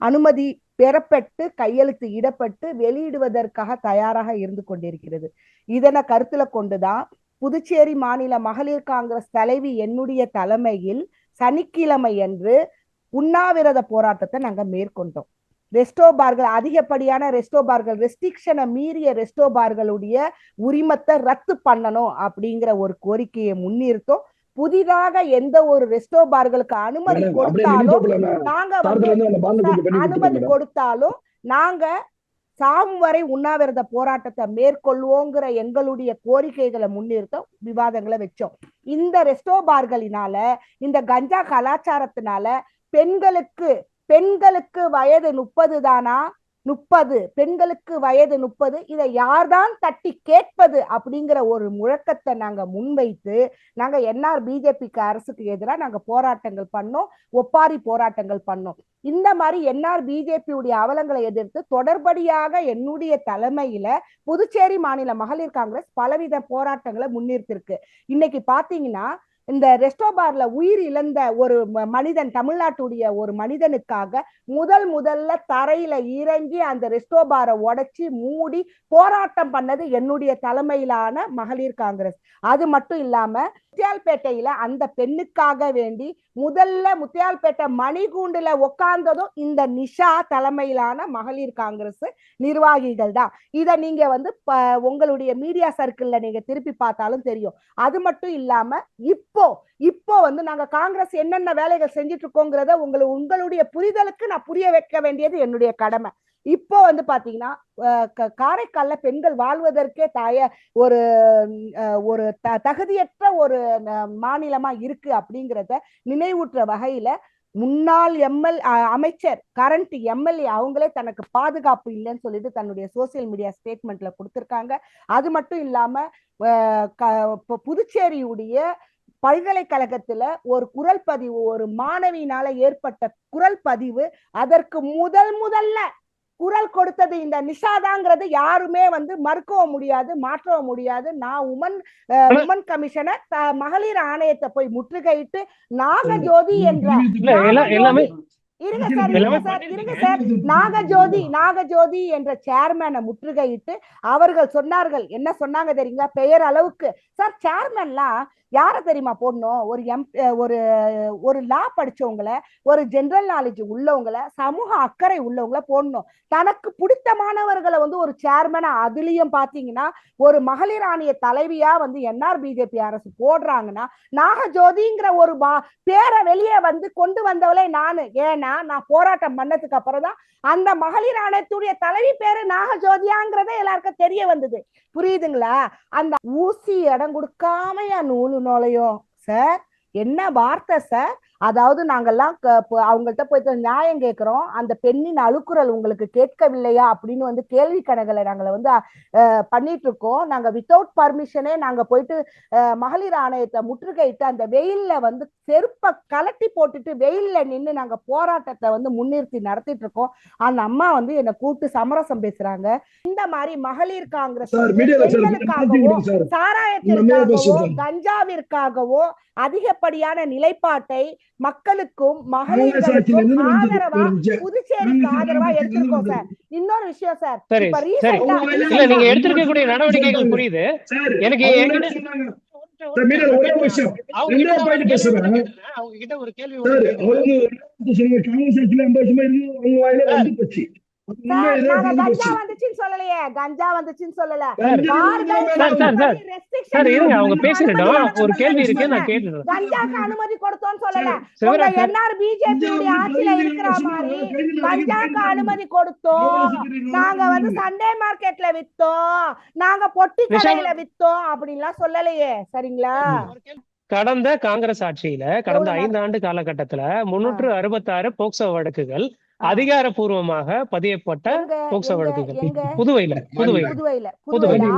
அனுமதி பெறப்பட்டு கையெழுத்து இடப்பட்டு வெளியிடுவதற்காக தயாராக இருந்து கொண்டிருக்கிறது. இதனை கருத்துல கொண்டுதான் புதுச்சேரி மாநில மகளிர் காங்கிரஸ் தலைவி என்னுடைய தலைமையில் சனிக்கிழமை அன்று உண்ணாவிரத போராட்டத்தை நாங்க மேற்கொண்டோம். ரெஸ்டோ பார்கள், அதிகப்படியான ரெஸ்டோ பார்கள், ரெஸ்ட்ரிக்ஷனை மீறிய ரெஸ்டோ பார்களுடைய உரிமத்தை ரத்து பண்ணணும் அப்படிங்கிற ஒரு கோரிக்கையை முன்னிறுத்தோம். புதிதாக எந்த ஒரு ரெஸ்டோ பார்களுக்கு அனுமதி கொடுத்தாலும் நாங்க சாகும் வரை உண்ணாவிரத போராட்டத்தை மேற்கொள்வோங்கிற எங்களுடைய கோரிக்கைகளை முன்னிறுத்தோம், விவாதங்களை வச்சோம். இந்த ரெஸ்டோ பார்களினால, இந்த கஞ்சா கலாச்சாரத்தினால பெண்களுக்கு வயது 30 தானா? 30 பெண்களுக்கு வயது 30. இதை யார்தான் தட்டி கேட்பது அப்படிங்கிற ஒரு முழக்கத்தை நாங்க முன்வைத்து நாங்க என்ஆர் பிஜேபி அரசுக்கு எதிராக நாங்க போராட்டங்கள் பண்ணோம், ஒப்பாரி போராட்டங்கள் பண்ணோம். இந்த மாதிரி என்ஆர் பிஜேபியுடைய அவலங்களை எதிர்த்து தொடர்படியாக என்னுடைய தலைமையில புதுச்சேரி மாநில மகளிர் காங்கிரஸ் பலவித போராட்டங்களை முன்னிறுத்திருக்கு. இன்னைக்கு பாத்தீங்கன்னா இந்த ரெஸ்டோ பார்ல உயிர் இழந்த ஒரு மனிதன், தமிழ்நாட்டுடைய ஒரு மனிதனுக்காக முதல்ல தரையில இறங்கி அந்த ரெஸ்டோ பாரை உடைச்சி மூடி போராட்டம் பண்ணது என்னுடைய தலைமையிலான மகளிர் காங்கிரஸ். அது மட்டும் இல்லாம முத்தியால்பேட்டையில அந்த பெண்ணுக்காக வேண்டி முதல்ல முத்தியால்பேட்டை மணிகூண்டுல உட்கார்ந்ததும் இந்த நிஷா தலைமையிலான மகளிர் காங்கிரஸ் நிர்வாகிகள் தான். இத நீங்க வந்து உங்களுடைய மீடியா சர்க்கிள்ல நீங்க திருப்பி பார்த்தாலும் தெரியும். அது மட்டும் இல்லாம இப்போ வந்து நாங்க காங்கிரஸ் என்னென்ன வேலைகள் செஞ்சுட்டு இருக்கோங்கிறத உங்களுடைய புரிதலுக்கு நான் புரிய வைக்க வேண்டியது என்னுடைய கடமை. இப்போ வந்து பாத்தீங்கன்னா காரைக்கால்ல பெண்கள் வாழ்வதற்கே ஒரு தகுதியற்ற ஒரு மாநிலமா இருக்கு அப்படிங்கிறத நினைவூட்டுற வகையில முன்னாள் அமைச்சர் கரண்ட் எம்எல்ஏ அவங்களே தனக்கு பாதுகாப்பு இல்லைன்னு சொல்லிட்டு தன்னுடைய சோசியல் மீடியா ஸ்டேட்மெண்ட்ல கொடுத்திருக்காங்க. அது மட்டும் இல்லாம புதுச்சேரியுடைய பல்கலைக்கழகத்துல ஒரு குரல் பதிவு, ஒரு மாணவியினால ஏற்பட்ட குரல் பதிவு, அதற்கு முதல்ல குரல் கொடுத்தது இந்த நிஷாதாங்கிறது யாருமே வந்து மறுக்கவும் முடியாது, மாற்றவும் முடியாது. நான் உமன் கமிஷனர் மகளிர் ஆணையத்தை போய் முற்றுகையிட்டு நாகஜோதி என்ற நாகஜோதி என்ற சேர்மேனை முற்றுகையிட்டு அவர்கள் சொன்னார்கள். என்ன சொன்னாங்க தெரியுங்களா? பெயர் அளவுக்கு சார் சேர்மேன்லாம் யார தெரியுமா போடணும்? ஒரு லா படிச்சவங்கள, ஒரு ஜெனரல் நாலேஜ் உள்ளவங்கள, சமூக அக்கறை உள்ளவங்கள போடணும். தனக்கு பிடித்தமானவர்களை வந்து ஒரு சேர்மேனா, அதுலயும் பாத்தீங்கன்னா ஒரு மகளிர் ஆணைய தலைவியா வந்து என்ஆர் பிஜேபி அரசு போடுறாங்கன்னா நாகஜோதிங்கிற ஒரு பேரை வெளியே வந்து கொண்டு வந்தவளே நானு. ஏன்னா நான் போராட்டம் பண்ணதுக்கு அப்புறம் தான் அந்த மகளிர் ஆணையத்துடைய தலைவி பேரு நாகஜோதியாங்கிறத எல்லாருக்கும் தெரிய வந்தது. புரியுதுங்களா? அந்த ஊசி இடம் கொடுக்காம நூலு நுழையும் சார். என்ன வார்த்தை சார்! அதாவது நாங்கெல்லாம் அவங்கள்ட்ட போயிட்டு நியாயம் கேட்கிறோம், அந்த பெண்ணின் அழுக்குறல் உங்களுக்கு கேட்கவில்லையா அப்படின்னு வந்து கேள்வி கணக்குல நாங்களை வந்து பண்ணிட்டு இருக்கோம். நாங்க வித்தவுட் பர்மிஷனே நாங்க போயிட்டு மகளிர் ஆணையத்தை முற்றுகையிட்டு அந்த வெயில்ல வந்து செருப்பை கலட்டி போட்டுட்டு வெயில்ல நின்று நாங்க போராட்டத்தை வந்து முன்னிறுத்தி நடத்திட்டு இருக்கோம். அந்த அம்மா வந்து என்னை கூப்பிட்டு சமரசம் பேசுறாங்க. இந்த மாதிரி மகளிர் காங்கிரஸ் பெண்களுக்காகவோ சாராயத்திற்காகவோ கஞ்சாவிற்காகவோ அதிகப்படியான நிலைப்பாட்டை மக்களுக்கும் மகளிர்களுக்கும் ஆதரவா புதுச்சேரிக்கு ஆதரவா எடுத்திருக்கோம் சார். இன்னொரு விஷயம் சார், இப்ப இல்ல நீங்க எடுத்திருக்கக்கூடிய நடவடிக்கைகள் புரியுது எனக்கு. அவங்க கிட்ட ஒரு கேள்வி கஞ்சா வந்துச்சுன்னு சொல்லலையே, கஞ்சா வந்துச்சுன்னு சொல்லல. அவங்க பேசிட்டோம், ஒரு கேள்வி இருக்கு நான் கேட்டுறேன். கஞ்சாக்கு அனுமதி கொடுத்தோம்னு சொல்லல. உங்க என்ஆர் பிஜேபி ஆட்சியில இருக்கிற மாதிரி கஞ்சாக்கு அனுமதி கொடுத்தோம், நாங்க வந்து சண்டே மார்க்கெட்ல வித்தோம், நாங்க பொட்டி கடையில வித்தோம் அப்படின்லாம் சொல்லலையே. சரிங்களா? கடந்த காங்கிரஸ் ஆட்சியில கடந்த 5 ஆண்டு காலகட்டத்துல 366 போக்சோ வழக்குகள் அதிகாரப்பூர்வமாக பதியப்பட்ட போக்சோ வழக்குகள் புதுவையில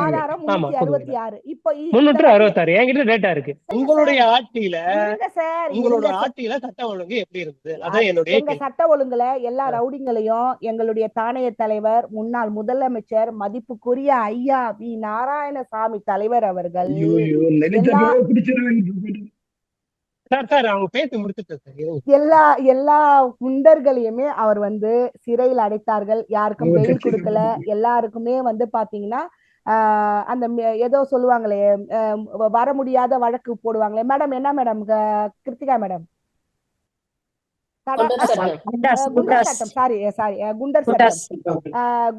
ஆதாரம் 366. இப்போ 366 என்கிட்ட டேட்டா இருக்கு. உங்களுடைய ஆட்சியில சட்ட ஒழுங்கு எப்படி இருந்தது? அதான் என்னுடைய சட்ட ஒழுங்குல எல்லா ரவுடிங்களையும் எங்களுடைய தாணைய தலைவர் முன்னாள் முதலமைச்சர் மதிப்புக்குரிய ஐயா வி நாராயணசாமி தலைவர் அவர்கள் எல்லா குண்டர்களையுமே அவர் வந்து சிறையில் அடைத்தார்கள். யாருக்கும் பெயில் கொடுக்கல. எல்லாருக்குமே வந்து பாத்தீங்கன்னா அந்த ஏதோ சொல்லுவாங்களே வர முடியாத வழக்கு போடுவாங்களே. மேடம் என்ன மேடம் கிருத்திகா மேடம்?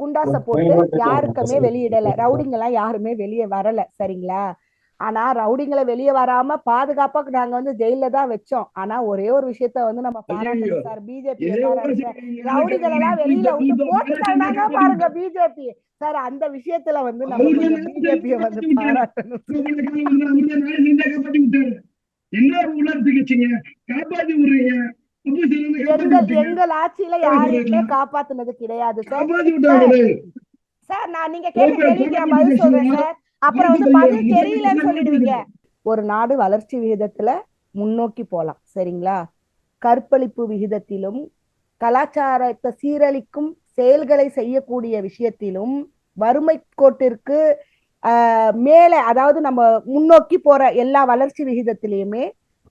குண்டாச போட்டு யாருக்குமே வெளியிடல. ரவுடிங்க எல்லாம் யாருமே வெளியே வரல. சரிங்களா? ஆனா ரவுடிங்களை வெளியே வராம பாதுகாப்பாக்கு நாங்க வந்து ஜெயில தான் வச்சோம். ஆனா ஒரே ஒரு விஷயத்த வந்து நம்ம பாராட்டணும் சார். பிஜேபி ரவுடிகள் எல்லாம் வெளியில விட்டு போட்டுட்டாங்க பாருங்க பிஜேபி சார். அந்த விஷயத்துல வந்து நம்ம பிஜேபியை வந்து பாராட்டணும். எங்கள் ஆட்சியில யாரையுமே காப்பாத்துனது கிடையாது சார். நான் நீங்க கேள்விக்கு பதில் சொல்றேன் சார். அப்புறம் வந்து பதில் தெரியலன்னு சொல்லிடுவீங்க. ஒரு நாடு வளர்ச்சி விகிதத்துல முன்னோக்கி போலாம். சரிங்களா? கற்பழிப்பு விகிதத்திலும் கலாச்சாரத்தை சீரழிக்கும் செயல்களை செய்யக்கூடிய விஷயத்திலும் வறுமை கோட்டிற்கு மேல, அதாவது நம்ம முன்னோக்கி போற எல்லா வளர்ச்சி விகிதத்திலயுமே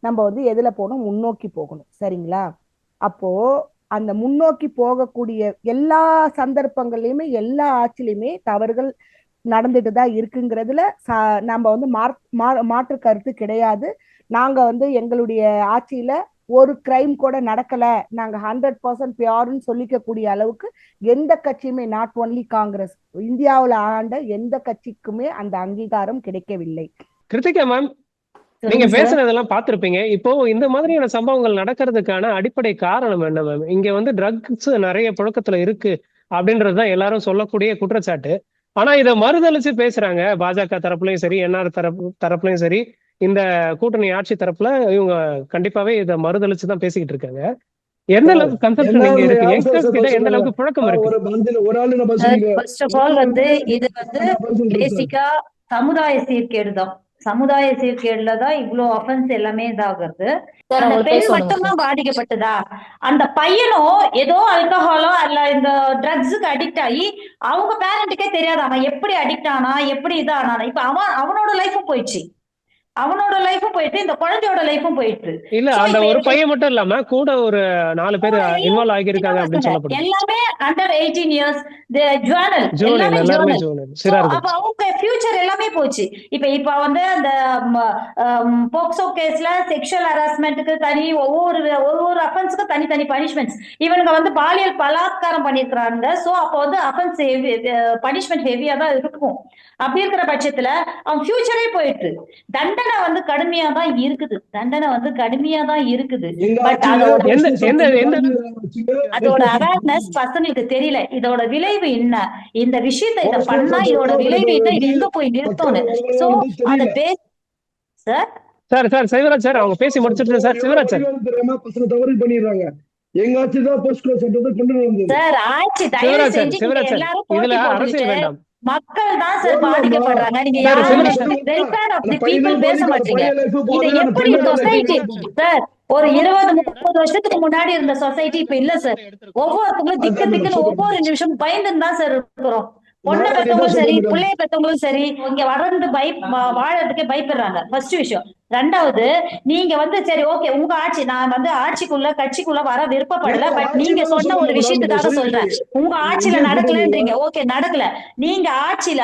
நம்ம வந்து எதுல போகணும்? முன்னோக்கி போகணும். சரிங்களா? அப்போ அந்த முன்னோக்கி போகக்கூடிய எல்லா சந்தர்ப்பங்கள்லயுமே எல்லா ஆட்சியிலுமே தவறுகள் நடந்துட்டு தான் இருக்குங்கிறதுல நம்ம வந்து மாற்று கருத்து கிடையாது. நாங்க வந்து எங்களுடைய ஆட்சியில ஒரு கிரைம் கூட நடக்கல, நாங்க 100% பியூர்னு சொல்லிக்கக்கூடிய அளவுக்கு எந்த கட்சியுமே, நாட் ஒன்லி காங்கிரஸ், இந்தியாவில் ஆண்ட எந்த கட்சிக்குமே அந்த அங்கீகாரம் கிடைக்கவில்லை. கிருத்திகா மேம், நீங்க பேசுறதெல்லாம் பார்த்திருப்பீங்க. இப்போ இந்த மாதிரியான சம்பவங்கள் நடக்கிறதுக்கான அடிப்படை காரணம் என்ன மேம்? இங்க வந்து ட்ரக்ஸ் நிறைய புழக்கத்துல இருக்கு அப்படின்றதுதான் எல்லாரும் சொல்லக்கூடிய குற்றச்சாட்டு. ஆனா இதை மறுதளிச்சு பேசுறாங்க பாஜக தரப்புலயும் சரி, என்ஆர் தரப்புலயும் சரி, இந்த கூட்டணி ஆட்சி தரப்புல இவங்க கண்டிப்பாவே இதை மறுதளிச்சுதான் பேசிக்கிட்டு இருக்காங்க. எந்த அளவுக்கு கன்செப்ஷன் இங்க இருக்கு? யங்ஸ்டர்ஸ் கிட்ட எந்த அளவுக்கு புழக்கம் இருக்கு? ஃபர்ஸ்ட் ஆஃப் ஆல் வந்து இது வந்து பேசிக்கா சமுதாய சீர்கேடுதான். சமுதாய சீர்கேடுலதான் இவ்வளவு அஃபென்ஸ் எல்லாமே இதாகிறது. அந்த பெண் மட்டும்தான் பாதிக்கப்பட்டதா? அந்த பையனும் ஏதோ ஆல்கஹாலோ அல்ல இந்த ட்ரக்ஸுக்கு அடிக்ட் ஆகி அவங்க பேரண்ட்டுக்கே தெரியாது அவன் எப்படி அடிக்ட் ஆனா, எப்படி இதானா. இப்ப அவனோட லைஃபும் போயிடுச்சு, அவனோட லைஃபும் போயிட்டு இந்த குழந்தையோட லைஃபும் போயிட்டு. இல்ல அந்த ஒரு பையன் மட்டும் இல்லாம கூட ஒரு 4 பேர் இன்வால்வ் ஆகியிருக்காங்க அப்படின்னு சொல்லப்படுது. எல்லாமே அண்டர் 18 இயர்ஸ், அவங்க ஃபியூச்சர் எல்லாமே போச்சு. இப்ப வந்து அந்த போக்சோ கேஸ்ல செக்ஷுவல் ஹராஸ்மெண்ட்டுக்கு தனி, ஒவ்வொரு அஃபென்ஸுக்கு தனித்தனி பனிஷ்மெண்ட்ஸ். இவனுங்க வந்து பாலியல் பலாத்காரம் பண்ணிருக்கிறாங்க. சோ அப்போ வந்து அஃபென்ஸ் பனிஷ்மெண்ட் ஹெவியா தான் இருக்கும். அப்படி இருக்கிற பட்சத்துல அவன் ஃபியூச்சரே போயிட்டு தண்டனை வந்து கடுமையா தான் இருக்குது. பட் அதோட அவேர்னஸ் பசங்களுக்கு தெரியல. இதோட விளைவு என்ன, இந்த விஷயத்தை இதை பண்ணா இதோட விளைவு என்ன, இது எங்க போய் நிறுத்தணும். சோ அந்த சார் சார் சிவராஜ் சார் அவங்க பேசி முடிச்சிட்டு சார் சிவராஜ் சார் தெரியாம பசங்க தவறு பண்ணிடுறாங்க. எங்க ஆட்சி தான் போஸ்ட்கோ சட்டத்தை கொண்டு வந்தது. சார் ஆட்சி தயவு சிவராஜ் சார் செஞ்சு நீங்க சிவராஜ் சார் எல்லாரும் இதுல போட்டி அரசியல் போட்டுக்கிட்டு வேண்டாம். மக்கள் தான் சார் பாதிக்கப்படுறாங்க. நீங்க சார், யாருமே சிவராஜ் வெல்ஃபேர் ஆஃப் அந்த தி பையனே பீப்புள் பேச போகுது, அந்த மாட்டீங்க. பையன் life இதை போகுது, அந்த எப்படி பெண்ணோட life சொசைட்டி போகுது. சார் ஒரு 20-30 வருஷத்துக்கு முன்னாடி இருந்த சொசைட்டி இப்ப இல்ல சார். ஒவ்வொருத்தங்களும் திக்கு அதான் திக்குன்னு சொல்றேன். ஒவ்வொரு நிமிஷம் பயந்துன்னு தான் சார் இருக்கிறோம். பொண்ணை நானும் பெற்றவங்களும் அதுதான் சரி, சொல்றேன். பிள்ளைய பெற்றவங்களும் சரி, இங்க வளர்ந்து வாழறதுக்கே பயப்படுறாங்க. ஃபர்ஸ்ட் விஷயம். ரெண்டாவது, நீங்க வந்து சரி ஓகே உங்க ஆட்சி, நான் வந்து ஆட்சிக்குள்ள கட்சிக்குள்ள வர விருப்பப்படல. ஏங்க, பட் ஆட்சி நீங்க தான் சொன்ன சொல்ல ஒரு முடியும். விஷயத்துக்காக சரி, சொல்றேன். உங்க ஆட்சியில இங்கே நடக்கலன்றீங்க. ஓகே நடக்கல. நீங்க ஆட்சியில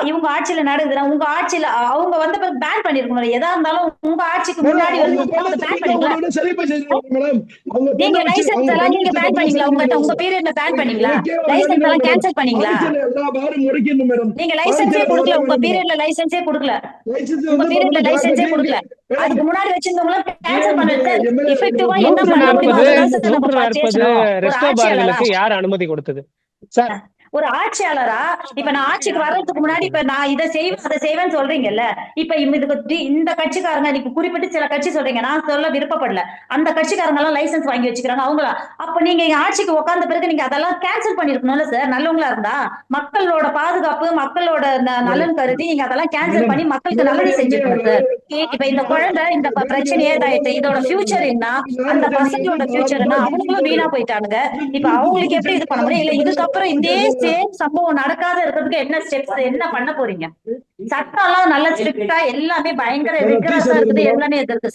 இவங்க ஆட்சியில நடக்குதுன்னா உங்க ஆட்சியில அவங்க வந்து பேன் பண்ணிருக்கணும். எதா இருந்தாலும் உங்க ஆட்சிக்கு மேடம், முன்னாடி அவங்க வந்து பண்ண பேன் தப்புக்கு பண்ணிக்கலாம். அவங்க சரி பண்ணி செய்றாங்க மேடம். அவங்க நீங்க பண்ண வச்சு லைசன்ஸ் அவங்க எல்லாம் நீங்க பண்ண பேன் தப்புக்கு பண்ணீங்களா? சரி உங்க பண்ணி உங்க பீரியட்ல பேன் பண்ணீங்களா? எனக்கே ஒரு லைசன்ஸ் வேண்டுதல் எல்லாம் மேடம். கேன்சல் பண்ணீங்களா? வாழ்க்கையில எல்லா பாரும் முறைக்கணும் மேடம். நீங்க லைசன்ஸே வாழ்க்கையில கொடுக்கல. வரவே உங்க வேணும் மேடம். பீரியட்ல லைசன்ஸே கொடுக்கல. லைசன்ஸ் உங்க வந்து பீரியட்ல லைசன்ஸே நீங்க கொடுக்கல. மேடம், அதுக்கு முன்னாடி வச்சிருந்தவங்களும் கேன்சல் பண்ணது சார். எம்எல்ஏ எஃபெக்டிவா என்ன பண்ண முடியுமோ அதெல்லாம் சார் நம்ம பேசணும். ஒரு ரெஸ்டோ ஆட்சியாளரா பார்களுக்கு யார் அனுமதி கொடுத்தது சார்? ஒரு ஆட்சியாளரா இப்ப நான் ஆட்சிக்கு வர்றதுக்கு முன்னாடி இப்ப நான் இதை செய்வேன் அதை செய்வேன்னு சொல்றீங்கல்ல. இப்ப இதுக்கு இந்த கட்சிக்காரங்க நீங்க குறிப்பிட்டு சில கட்சி சொல்றீங்க, நான் சொல்ல விருப்பப்படல. அந்த கட்சிக்காரங்க எல்லாம் லைசன்ஸ் வாங்கி வச்சுக்கிறாங்க அவங்களா. அப்ப நீங்க ஆட்சிக்கு உட்கார்ந்த பிறகு நீங்க அதெல்லாம் கேன்சல் பண்ணிருக்கணும்ல சார். நல்லவங்களா இருந்தா மக்களோட பாதுகாப்பு மக்களோட நலன் கருதி நீங்க அதெல்லாம் கேன்சல் பண்ணி மக்களுக்கு நல்லது செஞ்சிருக்கணும் சார். இப்ப இந்த குழந்தை இந்த பிரச்சனையே இதாயிடுச்சு. இதோட ஃபியூச்சர் என்ன, அந்த பசங்களோட ஃபியூச்சர் என்ன, அவங்களும் வீணா போயிட்டானுங்க. இப்ப அவங்களுக்கு எப்படி இது பண்ண முடியும்? இல்ல இதுக்கப்புறம் இதே சேம் சம்பவம் நடக்காத இருக்கிறதுக்கு என்ன ஸ்டெப்ஸ் என்ன பண்ண போறீங்க? சட்டம் எல்லாம் நல்ல ஸ்ட்ரிக்டா எல்லாமே பயங்கர ரிகரஸா இருக்குது. எல்லாமே இருக்கு.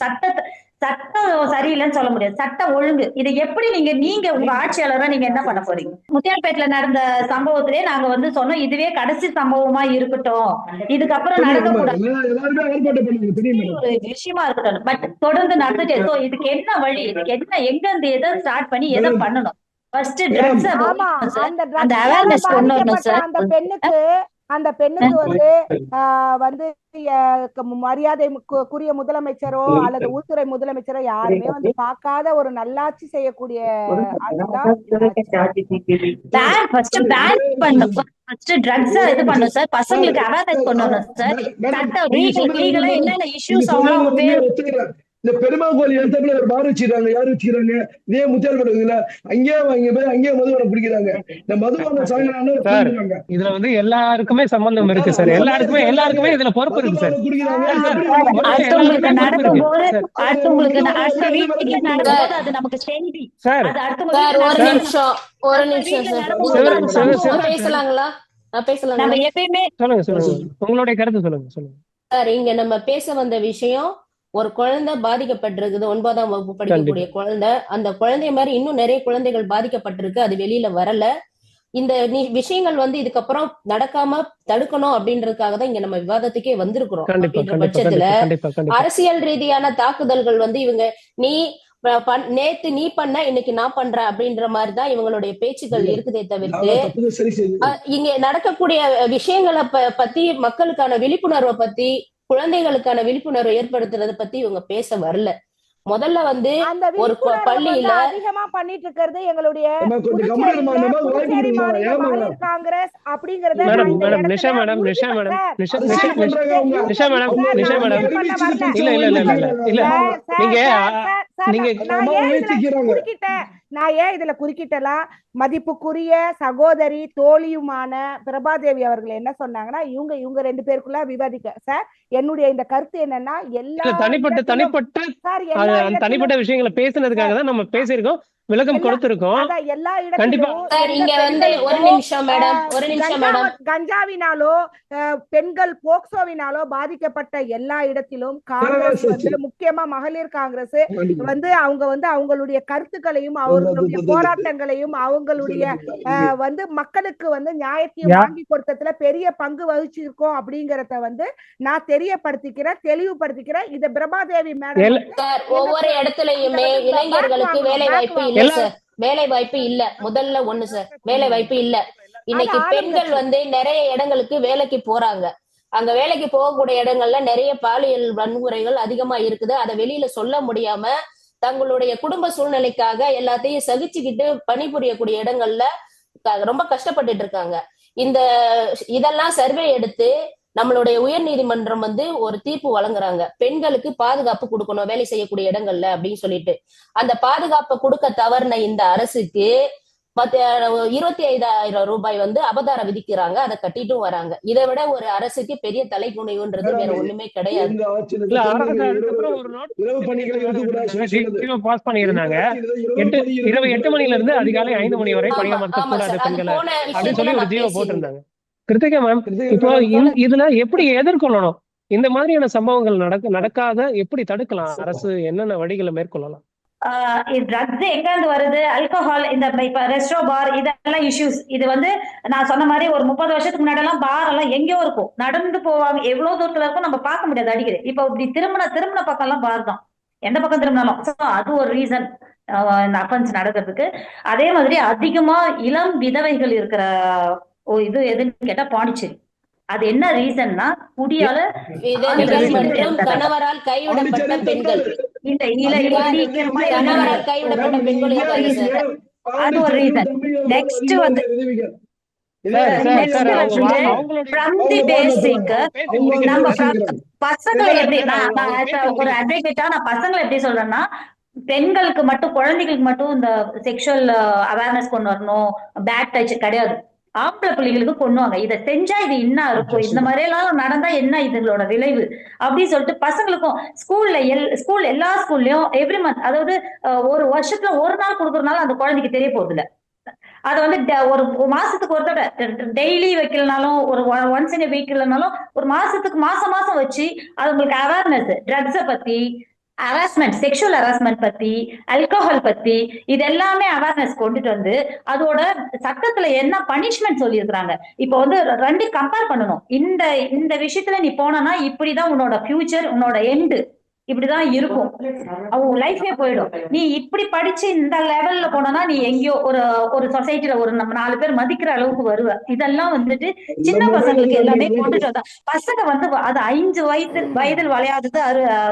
சட்டம் சரியில்லைன்னு சொல்ல முடியாது. சட்ட ஒழுங்கு இதை எப்படி நீங்க உங்க ஆட்சியாளரா நீங்க என்ன பண்ண போறீங்க? முத்தியால்பேட்ல நடந்த சம்பவத்திலே நாங்க வந்து சொன்னோம் இதுவே கடைசி சம்பவமா இருக்கட்டும், இதுக்கப்புறம் நடக்க கூடாது எல்லாருமே ஆர்ப்பாட்டம் பண்ணுங்க தெரியும் மேடம். ஒரு விஷயமா இருக்கட்டும். பட் தொடர்ந்து நடந்துட்டே. சோ இதுக்கு என்ன வழி, இதுக்கு என்ன எங்க இருந்து எதை ஸ்டார்ட் பண்ணி எதை பண்ணணும்? ஃபர்ஸ்ட் ட்ரக்ஸ் ஆமா அந்த அந்த ட்ரக்ஸ்னால அவேர்னஸ் கொண்டு வரணும் பாதிக்கப்பட்ட சார். அந்த பெண்ணுக்கு வந்து மரியாதைக்குரிய முதலமைச்சரோ அல்லது உள்துறை முதலமைச்சரோ யாருமே வந்து பார்க்காத ஒரு நல்லாட்சி செய்யக்கூடிய இது பண்ணும் சார். பசங்களுக்கு அவேர்னஸ் பண்ணணும் சார். சட்டம் லீகலா என்னென்ன இஷ்யூஸ் அவங்க பேர் இந்த பெருமா கோயில் இடத்துல ஒரு பார் வச்சிருக்காங்க. யாரு வச்சிருக்காங்க? இதே முத்தியால்பேட்டையில அங்கேயே வாங்கி போய் அங்கேயே மதுபானம் குடிக்கிறாங்க. இந்த மதுபானம் சாயங்காலம் இதுல வந்து எல்லாருக்குமே சம்பந்தம் இருக்கு சார். எல்லாருக்குமே இதுல பொறுப்பு இருக்கு சார். அடுத்தவங்களுக்கு நடக்கும் போது அடுத்தவங்களுக்கு அடுத்த வீட்டுல நடக்கும்போது அது நமக்கு செய்தி சார். சார் ஒரு நிமிஷம் சார் பேசலாங்களா? பேசலாம். நம்ம எப்பயுமே சொல்லுங்க உங்களுடைய கருத்து சொல்லுங்க சார். இங்க நம்ம பேச வந்த விஷயம் ஒரு குழந்தை பாதிக்கப்பட்டிருக்குது. 9ஆம் வகுப்பு படிக்கக்கூடிய குழந்தை. அந்த குழந்தை மாதிரி இன்னும் நிறைய குழந்தைகள் பாதிக்கப்பட்டிருக்கு. அது வெளியில வரல. இந்த விஷயங்கள் வந்து இதுக்கப்புறம் நடக்காம தடுக்கணும் அப்படின்றதுக்காக தான் இங்க நம்ம விவாதத்துக்கே வந்திருக்கிறோம். அப்படின்ற பட்சத்துல அரசியல் ரீதியான தாக்குதல்கள் வந்து இவங்க நேத்து நீ பண்ண இன்னைக்கு நான் பண்றேன் அப்படின்ற மாதிரிதான் இவங்களுடைய பேச்சுக்கள் இருக்குதே தவிர்த்து இங்க நடக்கக்கூடிய விஷயங்களை பத்தி மக்களுக்கான விழிப்புணர்வை பத்தி குழந்தைகளுக்கான விழிப்புணர்வு ஏற்படுத்துறத பத்தி இவங்க பேச வரல. முதல்ல வந்து ஒரு பள்ளியில அதிகமா பண்ணிட்டு இருக்கிறது எங்களுடைய காங்கிரஸ் அப்படிங்கறத நான் ஏன் இதுல குறுக்கிட்டலாம். மதிப்புக்குரிய சகோதரி தோழியுமான பிரபாதேவி அவர்கள் என்ன சொன்னாங்கன்னா இவங்க 2 பேருக்குள்ள விவாதிக்க சார். என்னுடைய இந்த கருத்து என்னன்னா எல்லா தனிப்பட்ட விஷயங்களை பேசுனதுக்காக தான் நம்ம பேசியிருக்கோம், விளக்கம் கொடுத்திருக்கோம். எல்லா இடத்திலும் ஒரு நிமிஷம் மேடம். கஞ்சாவினாலோ பெண்கள் போக்சோவினாலோ பாதிக்கப்பட்ட எல்லா இடத்திலும் காங்கிரஸ் வந்து முக்கியமா மகளிர் காங்கிரஸ் வந்து அவங்களுடைய கருத்துக்களையும் அவர்களுடைய போராட்டங்களையும் அவங்களுடைய வந்து மக்களுக்கு வந்து நியாயத்தையும் வாங்கி கொடுத்ததுல பெரிய பங்கு வகிச்சிருக்கோம் அப்படிங்கறத வந்து நான் தெரியப்படுத்திக்கிறேன், தெளிவுபடுத்திக்கிறேன். இத பிரபாதேவி மேடம் ஒவ்வொரு இடத்துலயுமே இளைஞர்களுக்கு வேலை வாய்ப்பு இல்ல சார். வேலை வாய்ப்பு இல்ல. முதல்ல ஒண்ணு சார், வேலை வாய்ப்பு இல்ல. இன்னைக்கு பெண்கள் வந்து நிறைய இடங்களுக்கு வேலைக்கு போறாங்க. அங்க வேலைக்கு போகக்கூடிய இடங்கள்ல நிறைய பாலியல் வன்முறைகள் அதிகமா இருக்குது. அதை வெளியில சொல்ல முடியாம தங்களுடைய குடும்ப சூழ்நிலைக்காக எல்லாத்தையும் சகிச்சுக்கிட்டு பணிபுரியக்கூடிய இடங்கள்ல ரொம்ப கஷ்டப்பட்டுட்டு இருக்காங்க. இதெல்லாம் சர்வே எடுத்து நம்மளுடைய உயர் நீதிமன்றம் வந்து ஒரு தீர்ப்பு வழங்குறாங்க, பெண்களுக்கு பாதுகாப்பு கொடுக்கணும் வேலை செய்யக்கூடிய இடங்கள்ல அப்படின்னு சொல்லிட்டு. அந்த பாதுகாப்பை கொடுக்க தவறின இந்த அரசுக்கு 25,000 ரூபாய் வந்து அபதாரம் விதிக்கிறாங்க. அதை கட்டிட்டும் வராங்க. இதை விட ஒரு அரசுக்கு பெரிய தலைகுனிவுன்றது வேற ஒண்ணுமே கிடையாது. இல்ல அதுக்கப்புறம் ஒரு நோட் பாஸ் பண்ணியிருந்தாங்க. இரவு 8 மணில இருந்து அதிகாலை 5 மணி வரை பணியமர்த்த கூடாது பெண்களை அப்படின்னு சொல்லி ஒரு ஜீவோ போட்டிருந்தாங்க. கிருத்திகா மேம், இப்போ இதுல எப்படி எதிர்கொள்ளணும்? இந்த மாதிரியான சம்பவங்கள் நடக்காத எப்படி தடுக்கலாம்? அரசு என்னென்ன வழிகளை மேற்கொள்ளலாம்? ட்ரக்ஸ் எங்க இருந்து வருது, ஆல்கஹால், இந்த இப்ப ரெஸ்டோ பார், இதெல்லாம் இஷ்யூஸ். இது வந்து நான் சொன்ன மாதிரி ஒரு 30 வருஷத்துக்கு முன்னாடி எல்லாம் பார் எல்லாம் எங்கேயோ இருக்கும், நடந்து போவாங்க, எவ்வளவு தூரத்துல இருக்கும் நம்ம பார்க்க முடியாது அடிக்கடி. இப்ப இப்படி திரும்பின பக்கம் எல்லாம் பார் தான், எந்த பக்கம் திரும்பினாலும். அது ஒரு ரீசன் இந்த அஃபென்ஸ் நடக்கிறதுக்கு. அதே மாதிரி அதிகமா இளம் விதவைகள் இருக்கிற இது எதுன்னு கேட்டா பாண்டிச்சேரி. அது என்ன ரீசன்னா குடியால கணவரால் கைவிடப்பட்ட பெண்கள், இந்த கணவரால் கைவிடப்பட்ட பெண்கள், அது ஒரு ரீசன். நெக்ஸ்ட் வந்து ஃப்ரம் தி பேசிக் நம்ம பசங்களை எப்படி, நான் ஒரு அட்வொகேட்டா நான் பசங்களை எப்படி சொல்றேன்னா, பெண்களுக்கு மட்டும் குழந்தைகளுக்கு மட்டும் இந்த செக்ஷுவல் அவேர்னஸ் கொண்டு வரணும், பேட் டச் கிடையாது. ஆம்பளை பிள்ளைகளுக்கு கொண்டுவாங்க, இதை செஞ்சா இது என்ன இருக்கும், இந்த மாதிரி எல்லாம் நடந்தா என்ன இதுகளோட விளைவு அப்படின்னு சொல்லிட்டு பசங்களுக்கும் ஸ்கூல் எல்லா ஸ்கூல்லயும் எவ்ரி மந்த், அதாவது ஒரு வருஷத்துல ஒரு நாள் கொடுக்கறதுனால அந்த குழந்தைக்கு தெரிய போகுது இல்ல. அதை வந்து ஒரு மாசத்துக்கு ஒரு தடவை டெய்லி வைக்கலனாலும், ஒரு ஒன்ஸ் இன் வீக் இல்லைனாலும் ஒரு மாசத்துக்கு மாசம் வச்சு அது உங்களுக்கு அவேர்னஸ், ட்ரக்ஸை பத்தி, ஹராஸ்மெண்ட், செக்ஷுவல் ஹராஸ்மெண்ட் பத்தி, ஆல்கஹால் பத்தி, இது எல்லாமே அவேர்னஸ் கொண்டுட்டு வந்து அதோட சட்டத்துல என்ன பனிஷ்மெண்ட் சொல்லி இருக்கிறாங்க. இப்போ வந்து ரெண்டு கம்பேர் பண்ணணும். இந்த விஷயத்துல நீ போனா இப்படிதான் உன்னோட ஃபியூச்சர், உன்னோட எண்டு இப்படிதான் இருக்கும், அவங்க லைஃபே போயிடும். நீ இப்படி படிச்சு இந்த லெவல்ல போனா நீ எங்கேயோ ஒரு சொசைட்டில ஒரு நம்ம 4 பேர் மதிக்கிற அளவுக்கு வருவ. இதெல்லாம் வந்துட்டு சின்ன பசங்களுக்கு எல்லாமே கொண்டுட்டு வந்தா. பசங்க வந்து அது 5 வயதில் வளையாதது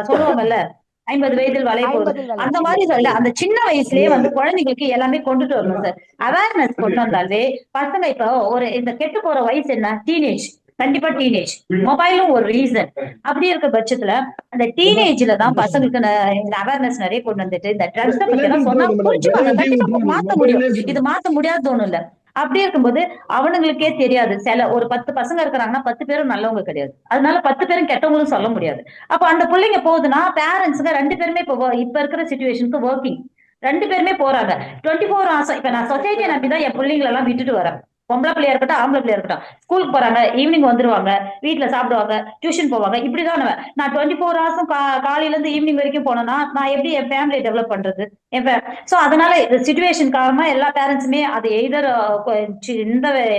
சொல்லுவாங்கல்ல, 50 வயதில் வளைய போகுது, அந்த மாதிரி சொல்ல அந்த சின்ன வயசுலயே வந்து குழந்தைங்களுக்கு எல்லாமே கொண்டுட்டு வரணும் சார். அவேர்னஸ் கொண்டு வந்தாலே பசங்க இப்போ இந்த கெட்டு போற வயசு என்ன, டீனேஜ். கண்டிப்பா டீனேஜ், மொபைலும் ஒரு ரீசன். அப்படி இருக்க பட்சத்துல அந்த டீனேஜ்ல தான் பசங்களுக்கு இந்த அவேர்னஸ் நிறைய கொண்டு வந்துட்டு இந்த ட்ரக்ஸ் பத்தி எல்லாம் சொன்னா புரிஞ்சுப்பாங்க, கண்டிப்பா மாத்த முடியும். இது மாத்த முடியாது ஒண்ணும் இல்ல. அப்படி இருக்கும்போது அவனுங்களுக்கே தெரியாது. ஒரு 10 பசங்க இருக்கிறாங்கன்னா 10 பேரும் நல்லவங்க கிடையாது, அதனால 10 பேரும் கெட்டவங்களும் சொல்ல முடியாது. அப்ப அந்த பிள்ளைங்க போகுதுன்னா பேரண்ட்ஸுங்க 2 பேருமே இப்ப இருக்கிற சிச்சுவேஷனுக்கு ஒர்க்கிங் 2 பேருமே போறாங்க 24 hours. இப்ப நான் சொசைட்டியை நம்பிதான் என் பிள்ளைங்களை எல்லாம் விட்டுட்டு வரேன். பொம்பளை பிள்ளையா இருக்கட்டும், ஆம்பளை பிள்ளையா இருக்கட்டும், ஸ்கூலுக்கு போறாங்க, ஈவினிங் வந்துருவாங்க, வீட்டுல சாப்பிடுவாங்க, டியூஷன் போவாங்க, இப்படிதான் நான் 24 hours காலையில இருந்து ஈவினிங் வரைக்கும் போனேன்னா நான் எப்படி என் ஃபேமிலியை டெவலப் பண்றது? சோ அதனால சிச்சுவேஷன் காரணமா எல்லா பேரண்ட்ஸுமே அது எய்தர்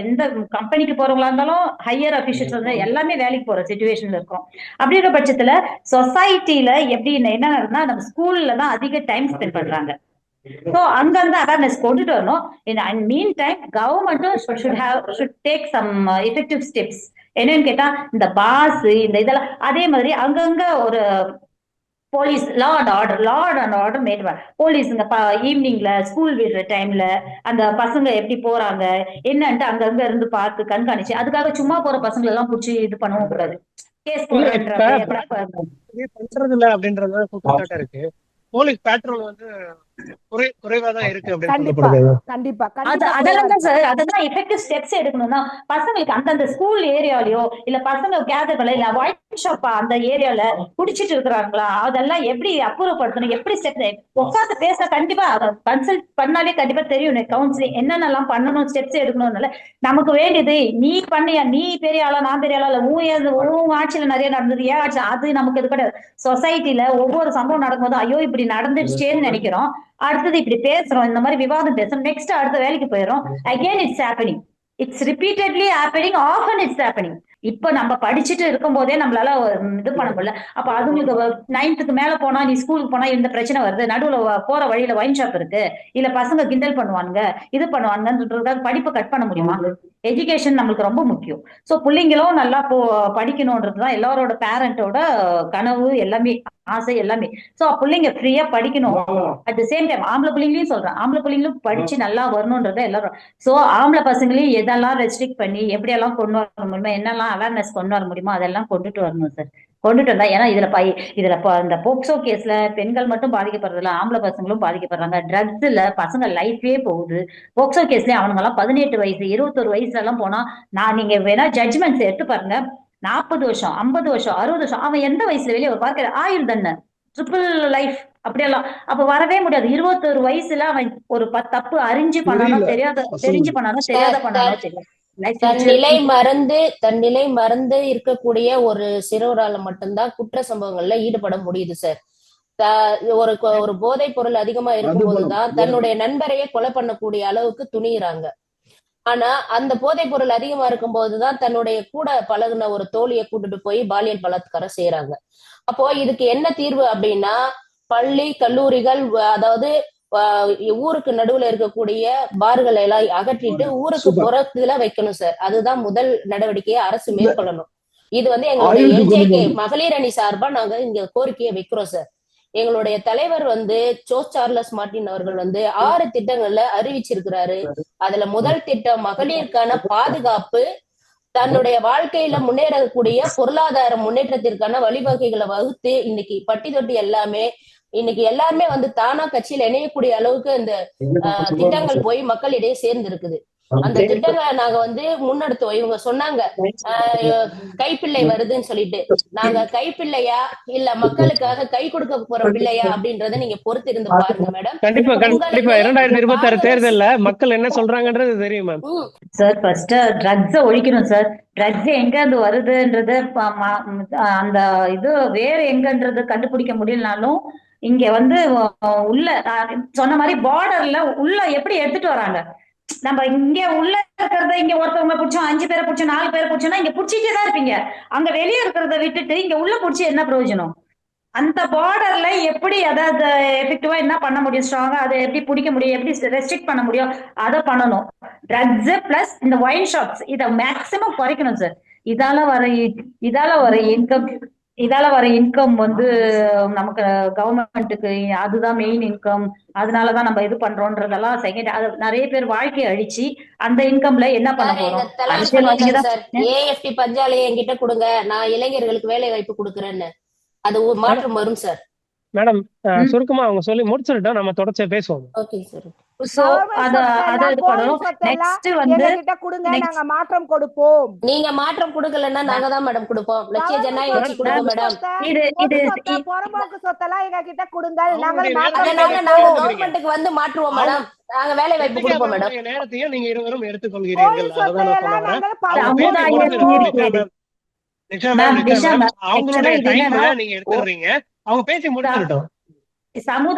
எந்த கம்பெனிக்கு போறவங்களா இருந்தாலும் ஹையர் அபிஷியல்ஸ் வந்து எல்லாமே வேலைக்கு போற சிச்சுவேஷன்ல இருக்கும். அப்படி இருக்கிற பட்சத்துல சொசைட்டில எப்படி என்ன நடக்குதுன்னா, நம்ம ஸ்கூல்ல தான் அதிக டைம் ஸ்பெண்ட் பண்றாங்க. So அங்கங்க அவேர்னஸ் கொண்டுட்டு வரணும். In meantime government should take some effective steps. என்னன்னு கேட்டா இந்த பாஸ் இந்த இதெல்லாம் அதே மாதிரி அங்கங்க ஒரு police law and order made போலீஸுங்க ஈவினிங்ல ஸ்கூல் விடுற டைம்ல அந்த பசங்க எப்படி போறாங்க என்னன்ட்டு அங்கங்க இருந்து பார்த்து கண்காணிச்சு, அதுக்காக சும்மா போற பசங்களை எல்லாம் பிடிச்சி இது பண்ணவும் கூடாது. கேஸ் பண்றது இல்ல அப்படின்றது குற்றச்சாட்டு இருக்கு. போலீஸ் பேட்ரோல் வந்து குறைவாதான் இருக்கு அப்படின்னு கண்டிப்பா. அதெல்லாம் தான் சார், அததான் எஃபெக்டிவ் ஸ்டெப்ஸ் எடுக்கணும்னா பசங்களுக்கு அந்தந்த ஸ்கூல் ஏரியாலயோ இல்ல பசங்க கேதர் பண்ணல இல்ல ஒயிட் ஷாப் அந்த ஏரியால குடிச்சிட்டு இருக்கிறாங்களா, அதெல்லாம் எப்படி அப்புறப்படுத்தணும், எப்படி ஸ்டெப் உட்காந்து பேச கண்டிப்பா கன்சல்ட் பண்ணாலே கண்டிப்பா தெரியும் கவுன்சிலிங் என்னென்னலாம் பண்ணணும், ஸ்டெப்ஸ் எடுக்கணும்னால. நமக்கு வேண்டியது நீ பண்ணியா, நீ பெரிய ஆளா நான் பெரிய ஆளா இல்ல உன் ஆட்சியில நிறைய நடந்தது ஏன் ஆட்சி, அது நமக்கு இது கிடையாது. சொசைட்டில ஒவ்வொரு சம்பவம் நடக்கும்போது ஐயோ இப்படி நடந்துடுச்சேன்னு நினைக்கிறோம், அடுத்தது இப்படி பேசுறோம், இந்த மாதிரி விவாதம் பேசுறோம், நெக்ஸ்ட் அடுத்த வேலைக்கு போயிடும். Again it's happening, it's repeatedly happening, often it's happening. இப்ப நம்ம படிச்சுட்டு இருக்கும் போதே நம்மளால இது பண்ண முடியல. அப்ப அதுங்களுக்கு 9th மேல போனா நீ ஸ்கூலுக்கு போனா இந்த பிரச்சனை வருது, நடுவுல போற வழியில ஒயின் ஷாப் இருக்கு, இல்ல பசங்க கிண்டல் பண்ணுவாங்க இது பண்ணுவாங்கன்றதுக்காக படிப்பை கட் பண்ண முடியுமா? எஜுகேஷன் நம்மளுக்கு ரொம்ப முக்கியம். சோ பிள்ளைங்களும் நல்லா படிக்கணும்ன்றதுதான் எல்லாரோட பேரண்டோட கனவு, எல்லாமே ஆசை எல்லாமே. சோ பிள்ளைங்க ஃப்ரீயா படிக்கணும். அட் த சேம் டைம் ஆம்பளை பிள்ளைங்களையும் சொல்றேன், ஆம்பளை பிள்ளைங்களும் படிச்சு நல்லா வரணும்ன்றத எல்லாரும். சோ ஆம்பளை பசங்களையும் எதெல்லாம் ரெஸ்ட்ரிக்ட் பண்ணி எப்படியெல்லாம் கொண்டு வர முடியுமோ, என்னெல்லாம் அவேர்னஸ் கொண்டு வர முடியுமோ அதெல்லாம் கொண்டுட்டு வரணும் சார். கொண்டுட்டு வந்தா, ஏன்னா இதுல இந்த போக்சோ கேஸ்ல பெண்கள் மட்டும் பாதிக்கப்படுறதுல ஆம்பளை பசங்களும் பாதிக்கப்படுறாங்க. ட்ரக்ஸ்ல பசங்க லைஃபே போகுது. போக்சோ கேஸ்ல அவனுங்க எல்லாம் 18 வயசு 21 வயசுல எல்லாம் போனா, நீங்க வேணா ஜட்ஜ்மெண்ட்ஸ் எடுத்து பாருங்க. 40 வருஷம் 50 வருஷம் 60 வருஷம் அவன் எந்த வயசுல வெளியே பார்க்கிற ஆயுள் தண்டனை, ட்ரிபிள் லைஃப் அப்படியெல்லாம் அப்ப வரவே முடியாது. 21 வயசுல அவன் ஒரு தப்பு அறிஞ்சு பண்ணானோ தெரியல தெரியாத, சொல்லுங்க. தெரிஞ்சு பண்ணானோ தெரியாத பண்ணானோ தெரியும். தன் நிலை மறந்து இருக்கக்கூடிய ஒரு சிறுவரால மட்டும்தான் குற்ற சம்பவங்கள்ல ஈடுபட முடியுது சார். ஒரு போதைப் பொருள் அதிகமா இருக்கும்போதுதான் தன்னுடைய நண்பரையே கொலை பண்ணக்கூடிய அளவுக்கு துணிகிறாங்க. ஆனா அந்த போதைப் பொருள் அதிகமா இருக்கும் போதுதான் தன்னுடைய கூட பழகுன ஒரு தோழியை கூட்டிட்டு போய் பாலியல் பலாத்காரம் செய்யறாங்க. அப்போ இதுக்கு என்ன தீர்வு அப்படின்னா, பள்ளி கல்லூரிகள், அதாவது ஊருக்கு நடுவுல இருக்கக்கூடிய பார்கள் எல்லாம் அகற்றிட்டு ஊருக்கு புறத்துல வைக்கணும் சார். அதுதான் முதல் நடவடிக்கையை அரசு மேற்கொள்ளணும். இது எங்களுடைய எல்ஜேகே மகளிர் அணி சார்பா நாங்க இங்க கோரிக்கையை வைக்கிறோம் சார். எங்களுடைய தலைவர் ஜோஸ் சார்லஸ் மார்டின் அவர்கள் 6 திட்டங்கள்ல அறிவிச்சிருக்கிறாரு. அதுல முதல் திட்டம் மகளிருக்கான பாதுகாப்பு, தன்னுடைய வாழ்க்கையில முன்னேறக்கூடிய பொருளாதார முன்னேற்றத்திற்கான வழிவகைகளை வகுத்து இன்னைக்கு பட்டி தொட்டி இன்னைக்கு எல்லாருமே தானா கட்சியில இணையக்கூடிய அளவுக்கு இந்த திட்டங்கள் போய் மக்களிடையே சேர்ந்து இருக்குது. அந்த திட்டங்களை நாங்க முன்னெடுத்தோம். இவங்க சொன்னாங்க கைப்பிள்ளை வருதுன்னு சொல்லிட்டு. நாங்க கைப்பிள்ளையா இல்ல மக்களுக்காக கை கொடுக்க போற பிள்ளையா அப்படின்றத நீங்க பொறுத்து இருந்து பாருங்க மேடம். கண்டிப்பா 2026 தேர்தல்ல மக்கள் என்ன சொல்றாங்கன்றது தெரியும் மேம். சார் ஃபர்ஸ்ட் ட்ரக்ஸ ஒழிக்கணும் சார். ட்ரக்ஸ் எங்க இருந்து வருதுன்றது அந்த இது வேற எங்கன்றது கண்டுபிடிக்க முடியலனாலும் இங்க உள்ள சொன்ன மாதிரி பார்டர்ல உள்ள எப்படி எடுத்துட்டு வராங்க. நம்ம இங்க உள்ள இருக்கிறத இங்க ஒருத்தவங்க பிடிச்சோம், 5 பேரை பிடிச்சோம், 4 பேரை பிடிச்சோம்னா இங்க பிடிச்சிட்டே தான் இருப்பீங்க. அங்க வெளியே இருக்கிறத விட்டுட்டு இங்க உள்ள பிடிச்சி என்ன பிரயோஜனம்? அந்த பார்டர்ல எப்படி அதாவது எஃபெக்டிவா என்ன பண்ண முடியும், ஸ்ட்ராங்கா அதை எப்படி பிடிக்க முடியும், எப்படி ரெஸ்ட்ரிக்ட் பண்ண முடியும், அதை பண்ணணும். ட்ரக்ஸ் பிளஸ் இந்த ஒயின் ஷாப்ஸ் இதை மேக்சிமம் குறைக்கணும் சார். இதால வர இன்கம் நமக்கு கவர்மெண்ட்டுக்கு அதுதான் மெயின் இன்கம். அதனாலதான் நம்ம இது பண்றோம்ன்றதெல்லாம் செகண்ட். அது நிறைய பேர் வாழ்க்கையை அழிச்சு அந்த இன்கம்ல என்ன பண்ண போறோம்? ஏஎஃப்டி பஞ்சாலையை என்கிட்ட கொடுங்க, நான் இளைஞர்களுக்கு வேலை வாய்ப்பு கொடுக்குறேன்னு அது மாற்றம் வரும் சார். மேடம் சுருக்கமா அவங்க சொல்லி முடிச்சிட்டோம், நம்ம தொடர்ச்சியா பேசுவோம். Okay sir. நாங்க மாற்றம் கொடுப்போம். நீங்க மாற்றம் கொடுக்கலன்னா நாங்க தான் மேடம் கொடுப்போம். லட்சிய ஜனநாயகம் வச்சு கொடுங்க மேடம். புறம்போக்கு சொத்தெல்லாம் எங்க கிட்ட கொடுங்க. நாங்க கவர்மெண்ட்டுக்கு மாற்றுவோம் மேடம். நாங்க வேலை வாய்ப்பு கொடுப்போம் மேடம். நேரத்தையும் நீங்க இருவரும் எடுத்துக்கொள்கிறீர்கள். அவங்களுடைய டைம்ல நீங்க எடுத்துறீங்க. அவங்க பேசி முடிச்சிட்டோம்.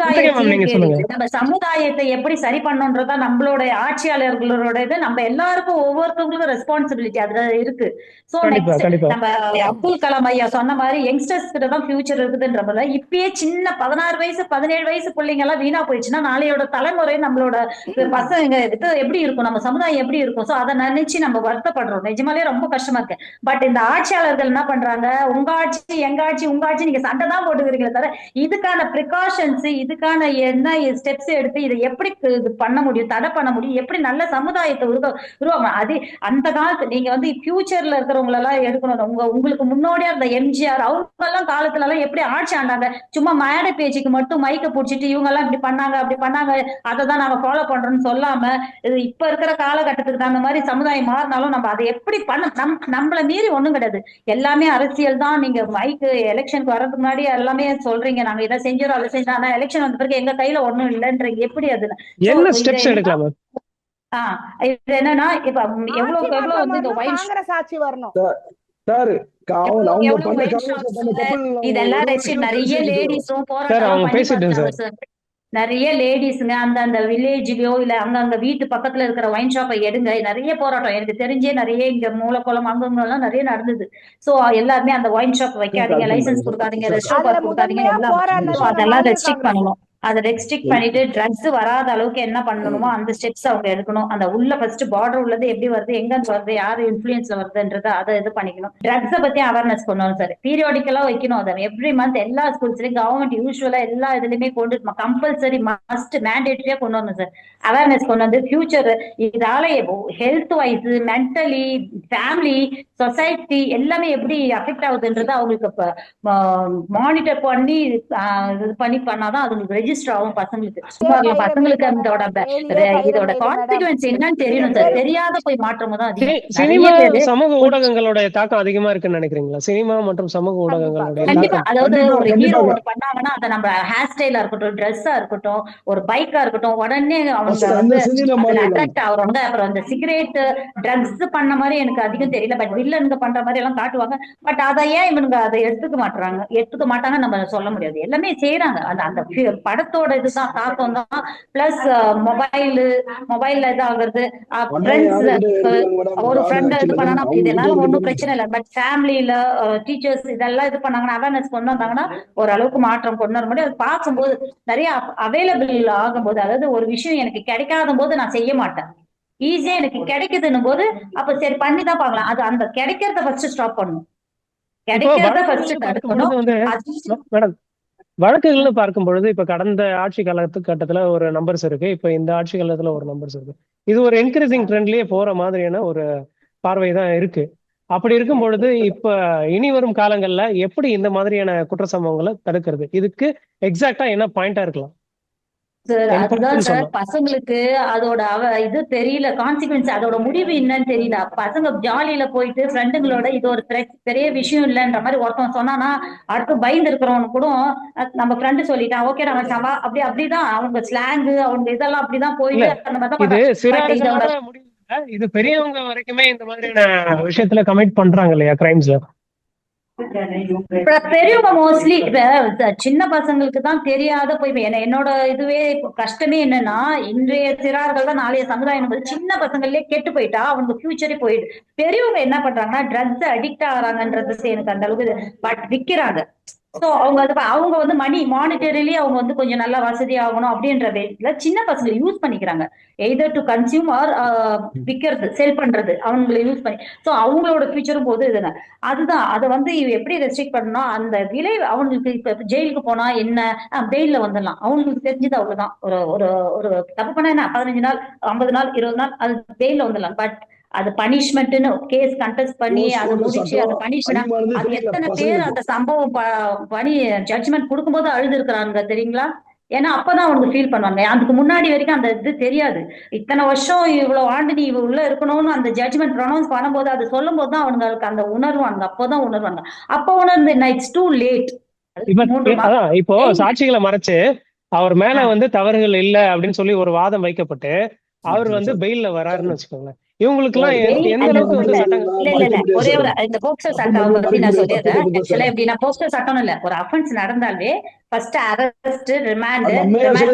நம்ம சமுதாயத்தை எப்படி சரி பண்ணணும்ன்றதா நம்மளுடைய ஆட்சியாளர்களோட இது. நம்ம எல்லாருக்கும் ஒவ்வொருத்தவங்களுக்கும் ரெஸ்பான்சிபிலிட்டி அதுல இருக்கு. சோ நம்ம அப்துல் கலாம் ஐயா சொன்ன மாதிரி யங்ஸ்டர்ஸ் கிட்ட தான் ஃபியூச்சர் இருக்குதுன்றதுல இப்பயே சின்ன 16 வயசு 17 வயசு பிள்ளைங்க எல்லாம் வீணா போயிடுச்சுன்னா நாளையோட தலைமுறை நம்மளோட பசங்க எப்படி இருக்கும், நம்ம சமுதாயம் எப்படி இருக்கும்? சோ அதை நினைச்சு நம்ம வருத்தப்படுறோம். நிஜமாலே ரொம்ப கஷ்டமா இருக்கு. பட் இந்த ஆட்சியாளர்கள் என்ன பண்றாங்க, உங்க ஆட்சி எங்க ஆட்சி உங்க ஆட்சி நீங்க சண்டை தான் போட்டுக்கிறீங்களே தவிர இதுக்கான ப்ரிகாஷன் இதுக்கான என்ன ஸ்டெப்ஸ் எடுத்து இதை எப்படி பண்ண முடியும், தடை பண்ண முடியும், எப்படி நல்ல சமுதாயத்தை உருவாக்கணும். அது அந்த காலத்து நீங்க ஃபியூச்சர்ல இருக்கிறவங்க எல்லாம் எடுக்கணும். உங்களுக்கு முன்னோடியா இருந்த எம்ஜிஆர் அவங்க எல்லாம் காலத்துல எல்லாம் எப்படி ஆட்சி ஆண்டாங்க? சும்மா மேடை பேச்சுக்கு மட்டும் மைக்க பிடிச்சிட்டு இவங்க எல்லாம் இப்படி பண்ணாங்க அப்படி பண்ணாங்க அதை தான் நாங்க ஃபாலோ பண்றோம்னு சொல்லாம இது இப்ப இருக்கிற காலகட்டத்துக்கு தகுந்த மாதிரி சமுதாயம் மாறினாலும் நம்ம அதை எப்படி பண்ண நம்மள மீறி ஒண்ணும் கிடையாது. எல்லாமே அரசியல் தான். நீங்க மைக்கு எலெக்ஷனுக்கு வர்றதுக்கு முன்னாடி எல்லாமே சொல்றீங்க நாங்க இதை செஞ்சோம் அதை செஞ்சோம். ஆனா எலெக்ஷன் வந்த பிறகு எங்க கையில ஒண்ணும் இல்லைன்றீங்க. எப்படி அது என்ன ஸ்டெப்ஸ் எடுக்கலாம்? இது என்னன்னா இப்ப எவ்வளவு இந்த காங்கிரஸ் ஆட்சி வரணும் சார். இதெல்லாம் நிறைய லேடிஸும் போராட்டம் நிறைய லேடிஸுங்க அந்த வில்லேஜ்லயோ இல்ல அங்க வீட்டு பக்கத்துல இருக்கிற ஒயின் ஷாப்பை எடுங்க. நிறைய போராட்டம் எனக்கு தெரிஞ்சே நிறைய இங்க மூலக்குளம் அங்கங்க எல்லாம் நிறைய நடந்தது. சோ எல்லாருமே அந்த ஒயின் ஷாப் வைக்காதீங்க, லைசன்ஸ் கொடுக்காதீங்க, ரெஸ்டாரண்ட் கொடுக்காதீங்க, அதெல்லாம் ரெஸ்ட்ரிக்ட் பண்ணணும். அதை ரெஸ்ட்ரிக்ட் பண்ணிட்டு ட்ரக்ஸ் வராத அளவுக்கு என்ன பண்ணணுமோ அந்த ஸ்டெப்ஸ் அவங்க எடுக்கணும். அந்த உள்ள ஃபர்ஸ்ட் பார்டர் உள்ளது எப்படி வருது, எங்க வருது, யாரு இன்ஃபுளுன்ஸ்ல வருதுன்றத அதை இது பண்ணிக்கணும். ட்ரக்ஸை பத்தி அவேர்னஸ் கொண்டு வரணும் சார். பீரியாடிக்கலா வைக்கணும். அதை எவ்ரி மந்த் எல்லா ஸ்கூல்ஸ்லயும் கவர்மெண்ட் யூஸ்வலா எல்லா இதுலயுமே கொண்டு கம்பல்சரி மஸ்ட் மேண்டேட்டரியா கொண்டு வரணும் சார். அவேர்னஸ் கொண்டு வந்து ஃபியூச்சர் இதால health wise, mentally, family, society எல்லாமே எப்படி அஃபெக்ட் ஆகுதுன்றது அவங்களுக்கு மானிட்டர் பண்ணி இது பண்ணாதான் அதுங்களுக்கு ரெஜிஸ்டர் ஆகும் பசங்களுக்கு. பசங்களுக்கு இதோட கான்சிக்வன்ஸ் என்னன்னு தெரியணும் சார். தெரியாத போய் மாற்றம் தான் அதிகம். சினிமா சமூக ஊடகங்களுடைய தாக்கம் அதிகமா இருக்குன்னு நினைக்கிறீங்களா? சினிமா மற்றும் சமூக ஊடகங்களுடைய கண்டிப்பா. தாக்கம் அதாவது ஒரு ஹீரோ ஒன்று பண்ணாங்கன்னா அதை நம்ம ஹேர் ஸ்டைலா இருக்கட்டும், ட்ரெஸ்ஸா இருக்கட்டும், ஒரு பைக்கா இருக்கட்டும், உடனே அவங்க வந்து அட்ராக்ட் ஆகுறாங்க. அப்புறம் அந்த சிகரெட், ட்ரக்ஸ் பண்ண மாதிரி எனக்கு அதிகம் தெரியல. பட் வில்லனுங்க பண்ற மாதிரி எல்லாம் காட்டுவாங்க. பட் அதை ஏன் இவனுங்க அதை எடுத்துக்க மாட்டாங்க நம்ம சொல்ல முடியாது. எல்லாமே செய்யறாங்க. அந்த படத்தோட இதுதான் தாக்கம் தான். பிளஸ் மொபைல்ல இதாகிறது, ஒரு ஃப்ரெண்ட் இது பண்ணா இதனால ஒன்றும் பிரச்சனை இல்லை. பட் ஃபேமிலியில டீச்சர்ஸ் இதெல்லாம் இது பண்ணாங்கன்னா, அவேர்னஸ் கொண்டு வந்தாங்கன்னா ஓரளவுக்கு மாற்றம் கொண்டு வர முடியும். அது பார்க்கும்போது நிறைய அவைலபிள் ஆகும்போது, அதாவது ஒரு விஷயம் எனக்கு கிடைக்காத போது நான் செய்ய மாட்டேன். ஈஸியா எனக்கு கிடைக்குதுன்னு போது அப்ப சரி பண்ணி தான் பார்க்கலாம். அது அந்த கிடைக்கிறத ஃபர்ஸ்ட் ஸ்டாப் பண்ணணும். கிடைக்கிறத ஃபர்ஸ்ட் தடுக்கணும். மேடம், வழக்குகள்னு பார்க்கும் பொழுது இப்ப கடந்த ஆட்சி காலகட்டத்துல ஒரு நம்பர்ஸ் இருக்கு, இப்ப இந்த ஆட்சி காலத்துல ஒரு நம்பர்ஸ் இருக்கு. இது ஒரு என்கரேஜிங் ட்ரெண்ட்லயே போற மாதிரியான ஒரு பார்வை தான் இருக்கு. அப்படி இருக்கும் பொழுது இப்ப இனி வரும் காலங்கள்ல எப்படி இந்த மாதிரியான குற்ற சம்பவங்களை தடுக்கிறது? இதுக்கு எக்ஸாக்டா என்ன பாயிண்டா இருக்கலாம்? அதுதான் சார், பசங்களுக்கு அதோட இது தெரியல, கான்சிக்வன்ஸ் அதோட முடிவு என்னன்னு தெரியல. பசங்க ஜாலியில போயிட்டு ஃப்ரெண்டுங்களோட இது ஒரு பெரிய விஷயம் இல்லைன்ற மாதிரி ஒருத்தன் சொன்னானா அடுத்து பயந்து இருக்கிறவனு கூட நம்ம ஃப்ரெண்டு சொல்லிட்டான் ஓகே நம்ம சவா அப்படிதான் அவங்க ஸ்லாங்கு அவங்க இதெல்லாம் அப்படிதான் போயிட்டு அந்த மாதிரி. இது பெரியவங்க வரைக்குமே இந்த மாதிரியான விஷயத்துல கமிட் பண்றாங்க இல்லையா கிரைம்ஸ்ல? பெரியவங்க மோஸ்ட்லி சின்ன பசங்களுக்கு தான் தெரியாத போய் என்னோட இதுவே கஷ்டமே என்னன்னா, இன்றைய சிறார்கள் தான் நாளைய சமுதாயம். சின்ன பசங்களே கெட்டு போயிட்டா அவங்க ஃபியூச்சரே போயிடு. பெரியவங்க என்ன பண்றாங்கன்னா ட்ரக்ஸ் அடிக்ட் ஆகிறாங்கன்றது எனக்கு அந்த அளவுக்கு பட் விக்கிறாங்க. சோ அவங்க வந்து மணி மானிட்டரிலி அவங்க வந்து கொஞ்சம் நல்லா வசதி ஆகணும் அப்படின்ற பேஸ்ல சின்ன பசங்களை யூஸ் பண்ணிக்கிறாங்க. எய்தர் டு கன்சியூம் ஆர் விற்கிறது, செல் பண்றது அவங்களை யூஸ் பண்ணி. சோ அவங்களோட ஃபியூச்சரும் போது இதுங்க. அதுதான் அதை வந்து எப்படி ரெஸ்ட்ரிக்ட் பண்ணணும், அந்த விலை அவங்களுக்கு இப்ப ஜெயிலுக்கு போனா என்ன, பெயில்ல வந்துடலாம். அவங்களுக்கு தெரிஞ்சது அவ்வளவுதான். ஒரு ஒரு ஒரு தப்பு பண்ணா என்ன 15 நாள் 50 நாள் 20 நாள் அது பெயில்ல வந்துடலாம். பட் அது பனிஷ்மெண்ட்னு கேஸ் கண்டெஸ்ட் பண்ணி அதை முடிச்சு அந்த பனிஷ்மெண்ட் அது எத்தனை பேர் அந்த சம்பவம் பணி ஜட்ஜ்மெண்ட் கொடுக்கும்போது அழுது இருக்கிறாங்க தெரியுங்களா? ஏன்னா அப்பதான் அவனுக்கு ஃபீல் பண்ணுவாங்க. அதுக்கு முன்னாடி வரைக்கும் அந்த இது தெரியாது. இத்தனை வருஷம் இவ்வளவு ஆண்டு நீ உள்ள இருக்கணும்னு அந்த ஜட்ஜ்மெண்ட் ப்ரொனவுன்ஸ் பண்ணும்போது அது சொல்லும் போதுதான் அவங்களுக்கு அந்த உணர்வாங்க. அப்போதான் உணர்வாங்க. அப்போ உணர்ந்து இட்ஸ் டூ லேட். இப்போ சாட்சிகளை மறைச்சு அவர் மேல வந்து தவறுகள் இல்லை அப்படின்னு சொல்லி ஒரு வாதம் வைக்கப்பட்டு அவர் வந்து பெயில்ல வராருன்னு வச்சுக்கோங்களேன். இவங்களுக்கு எல்லாம் எந்த அளவுக்கு வந்து சட்டம் ஒரே ஒரு இந்த போக்சோ சட்டம் பத்தி நான் சொல்லிடுறேன். ஆக்சுவலா எப்படின்னா போக்சோ சட்டம் இல்ல, ஒரு அஃபென்ஸ் நடந்தாலே ஃபர்ஸ்ட் அரெஸ்ட், ரிமாண்ட்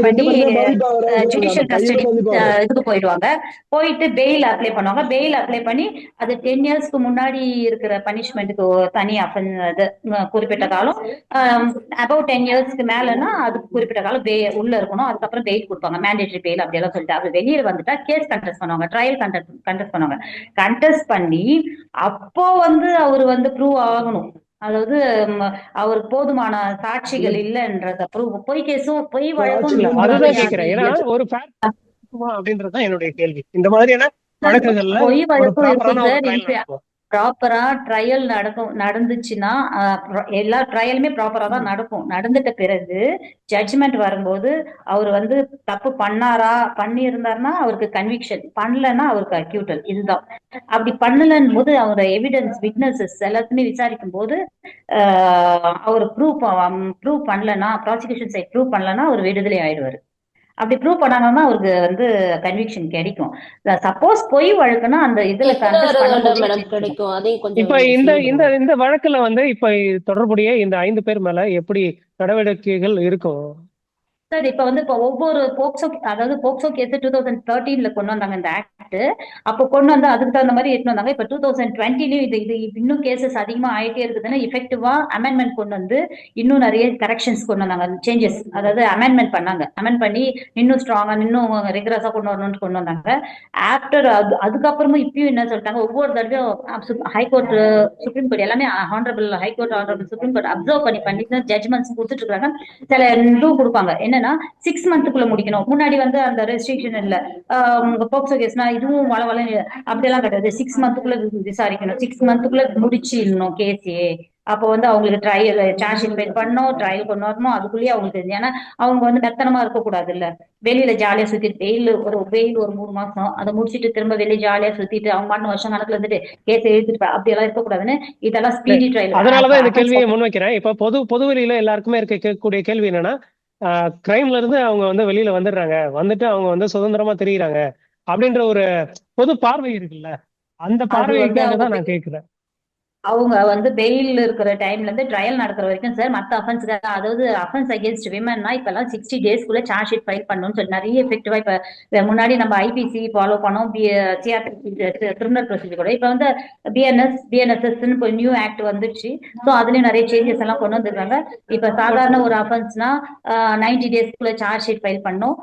பண்ணி ஜுடிஷியல் கஸ்டடி இதுக்கு போயிடுவாங்க. போயிட்டு பெயில் அப்ளை பண்ணுவாங்க. பெயில் அப்ளை பண்ணி அது 10 இயர்ஸ்க்கு முன்னாடி இருக்கிற பனிஷ்மெண்ட்டுக்கு தனி அஃபென்ஸ் குறிப்பிட்ட காலம், அபவுட் 10 இயர்ஸ்க்கு மேலன்னா அதுக்கு குறிப்பிட்ட காலம் உள்ள இருக்கணும். அதுக்கப்புறம் பெயில் கொடுப்பாங்க, மேண்டேட்டரி பெயில் அப்படி எல்லாம் சொல்லிட்டு. அது வெளியில வந்துட்டா கேஸ் கண்டெஸ்ட் பண்ணுவாங்க, ட்ரையல் கண்டெஸ்ட் பண்ணுவாங்க. கண்டெஸ்ட் பண்ணி அப்போ வந்து அவர் வந்து ப்ரூவ் ஆகணும். அதாவது அவருக்கு போதுமான சாட்சிகள் இல்லைன்றத ப்ரூவ். பொய் கேஸும் பொய் வழக்கும் அதுதான் கேட்கிறேன். ஏன்னா ஒரு அப்படின்றதுதான் என்னுடைய கேள்வி. இந்த மாதிரியான வழக்குகள்ல பொய் வழக்கும் ப்ராப்பரா ட்ரையல் நடந்துச்சுன்னா எல்லா ட்ரையலுமே ப்ராப்பரா தான் நடக்கும். நடந்துட்ட பிறகு ஜட்ஜ்மெண்ட் வரும்போது அவர் வந்து தப்பு பண்ணி இருந்தாருன்னா அவருக்கு கன்விக்ஷன், பண்ணலன்னா அவருக்கு அக்யூட்டல். இதுதான். அப்படி பண்ணலன்னு போது அவர் எவிடன்ஸ் விட்னஸஸ் எல்லாத்தையுமே விசாரிக்கும் போது அவர் ப்ரூவ் பண்ணலன்னா, ப்ராசிக்யூஷன் சைட் ப்ரூவ் பண்ணலன்னா அவர் விடுதலை ஆயிடுவாரு. அப்படி ப்ரூவ் பண்ணாங்கன்னா அவருக்கு வந்து கன்விக்ஷன் கிடைக்கும். சப்போஸ் பொய் வழக்குன்னா அந்த இதுல கிடைக்கும். இப்ப இந்த வழக்குல வந்து இப்ப தொடர்புடைய இந்த 5 பேர் மேல எப்படி நடவடிக்கைகள் இருக்கும்? சார் இப்ப வந்து இப்ப ஒவ்வொரு போக்சோ, அதாவது போக்சோ கேஸ் 2013 கொண்டு வந்தாங்க இந்த ஆக்ட். அப்போ கொண்டு வந்து அதுக்கு தகுந்த மாதிரி எடுத்து வந்தாங்க. இப்ப 2020லயும் இது இது இன்னும் கேசஸ் அதிகமா ஆயிட்டே இருக்குதுன்னா இஃபெக்டிவா அமெண்ட்மெண்ட் கொண்டு வந்து இன்னும் நிறைய கரெக்ஷன்ஸ் கொண்டு வந்தாங்க, சேஞ்சஸ், அதாவது அமெண்ட்மெண்ட் பண்ணாங்க. அமெண்ட் பண்ணி இன்னும் ஸ்ட்ராங்கா இன்னும் ரெகுலரா கொண்டு வரணும்னு கொண்டு வந்தாங்க. ஆஃப்டர் அதுக்கப்புறமும் இப்பயும் என்ன சொல்லிட்டாங்க, ஒவ்வொரு தடவையும் ஹைகோர்ட், சுப்ரீம் கோர்ட் எல்லாமே honourable high court, honourable supreme court observe பண்ணி ஜட்ஜ்மெண்ட்ஸ் கொடுத்துட்டு இருக்காங்க. சில இதுவும் கொடுப்பாங்க, என்னன்னா 6 மந்த்துக்குள்ள முடிக்கணும். முன்னாடி வந்து அந்த ரெஸ்ட்ரிக்ஷன் இல்ல, போக்சோ கேஸ்னா இதுவும் வள அப்படியெல்லாம் கிடையாது. 6 மந்த்துக்குள்ள விசாரிக்கணும், 6 மந்த்துக்குள்ள முடிச்சிடணும் கேஸே. அப்போ வந்து அவங்களுக்கு ட்ரையல் சார்ஜ் ஷீட் ஃபைல் பண்ணணும், ட்ரையல் கொண்டு வரணும். அதுக்குள்ளேயே அவங்களுக்கு தெரியும். ஏன்னா அவங்க வந்து மெத்தனமா இருக்கக்கூடாது இல்ல, வெளியில ஜாலியா சுத்திட்டு வெயில் ஒரு 3 மாசம் அதை முடிச்சிட்டு திரும்ப வெளியே ஜாலியா சுத்திட்டு அவங்க பாட்டு வருஷம் கணக்குல இருந்துட்டு கேஸ் எழுதிட்டு அப்படி எல்லாம் இருக்கக்கூடாதுன்னு இதெல்லாம் ஸ்பீடி ட்ரையல். அதனாலதான் இந்த கேள்வியை முன்வைக்கிறேன். இப்ப பொதுவெளியில எல்லாருக்குமே கேட்கக்கூடிய கேள்வி என்னன்னா, கிரைம்ல இருந்து அவங்க வந்து வெளியில வந்துடுறாங்க, வந்துட்டு அவங்க வந்து சுதந்திரமா தெரியுறாங்க அப்படின்ற ஒரு பொது பார்வை இருக்குல்ல, அந்த பார்வைக்காக தான் நான் கேட்கிறேன். அவங்க வந்து பெயில் இருக்கிற டைம்ல இருந்து ட்ரையல் நடக்கிற வரைக்கும் சார் மற்ற அஃபென்ஸ்க்கு, அதாவது அஃபென்ஸ் அகேன்ஸ்ட் விமன்னா இப்பெல்லாம் 60 டேஸ்க்குள்ள சார்ஜ் ஷீட் ஃபைல் பண்ணணும்னு சொல்லி நிறைய எஃபெக்டிவா இப்ப முன்னாடி நம்ம ஐபிசி ஃபாலோ பண்ணோம், கிரிமினல் ப்ரொசீஜர் கூட. இப்ப வந்து பிஎன்எஸ்எஸ் நியூ ஆக்ட் வந்துருச்சு. ஸோ அதுலயும் நிறைய சேஞ்சஸ் எல்லாம் கொண்டு வந்துருக்காங்க. இப்ப சாதாரண ஒரு அஃபென்ஸ்னா 90 டேஸ்க்குள்ள சார்ஜ் ஷீட் ஃபைல் பண்ணும்.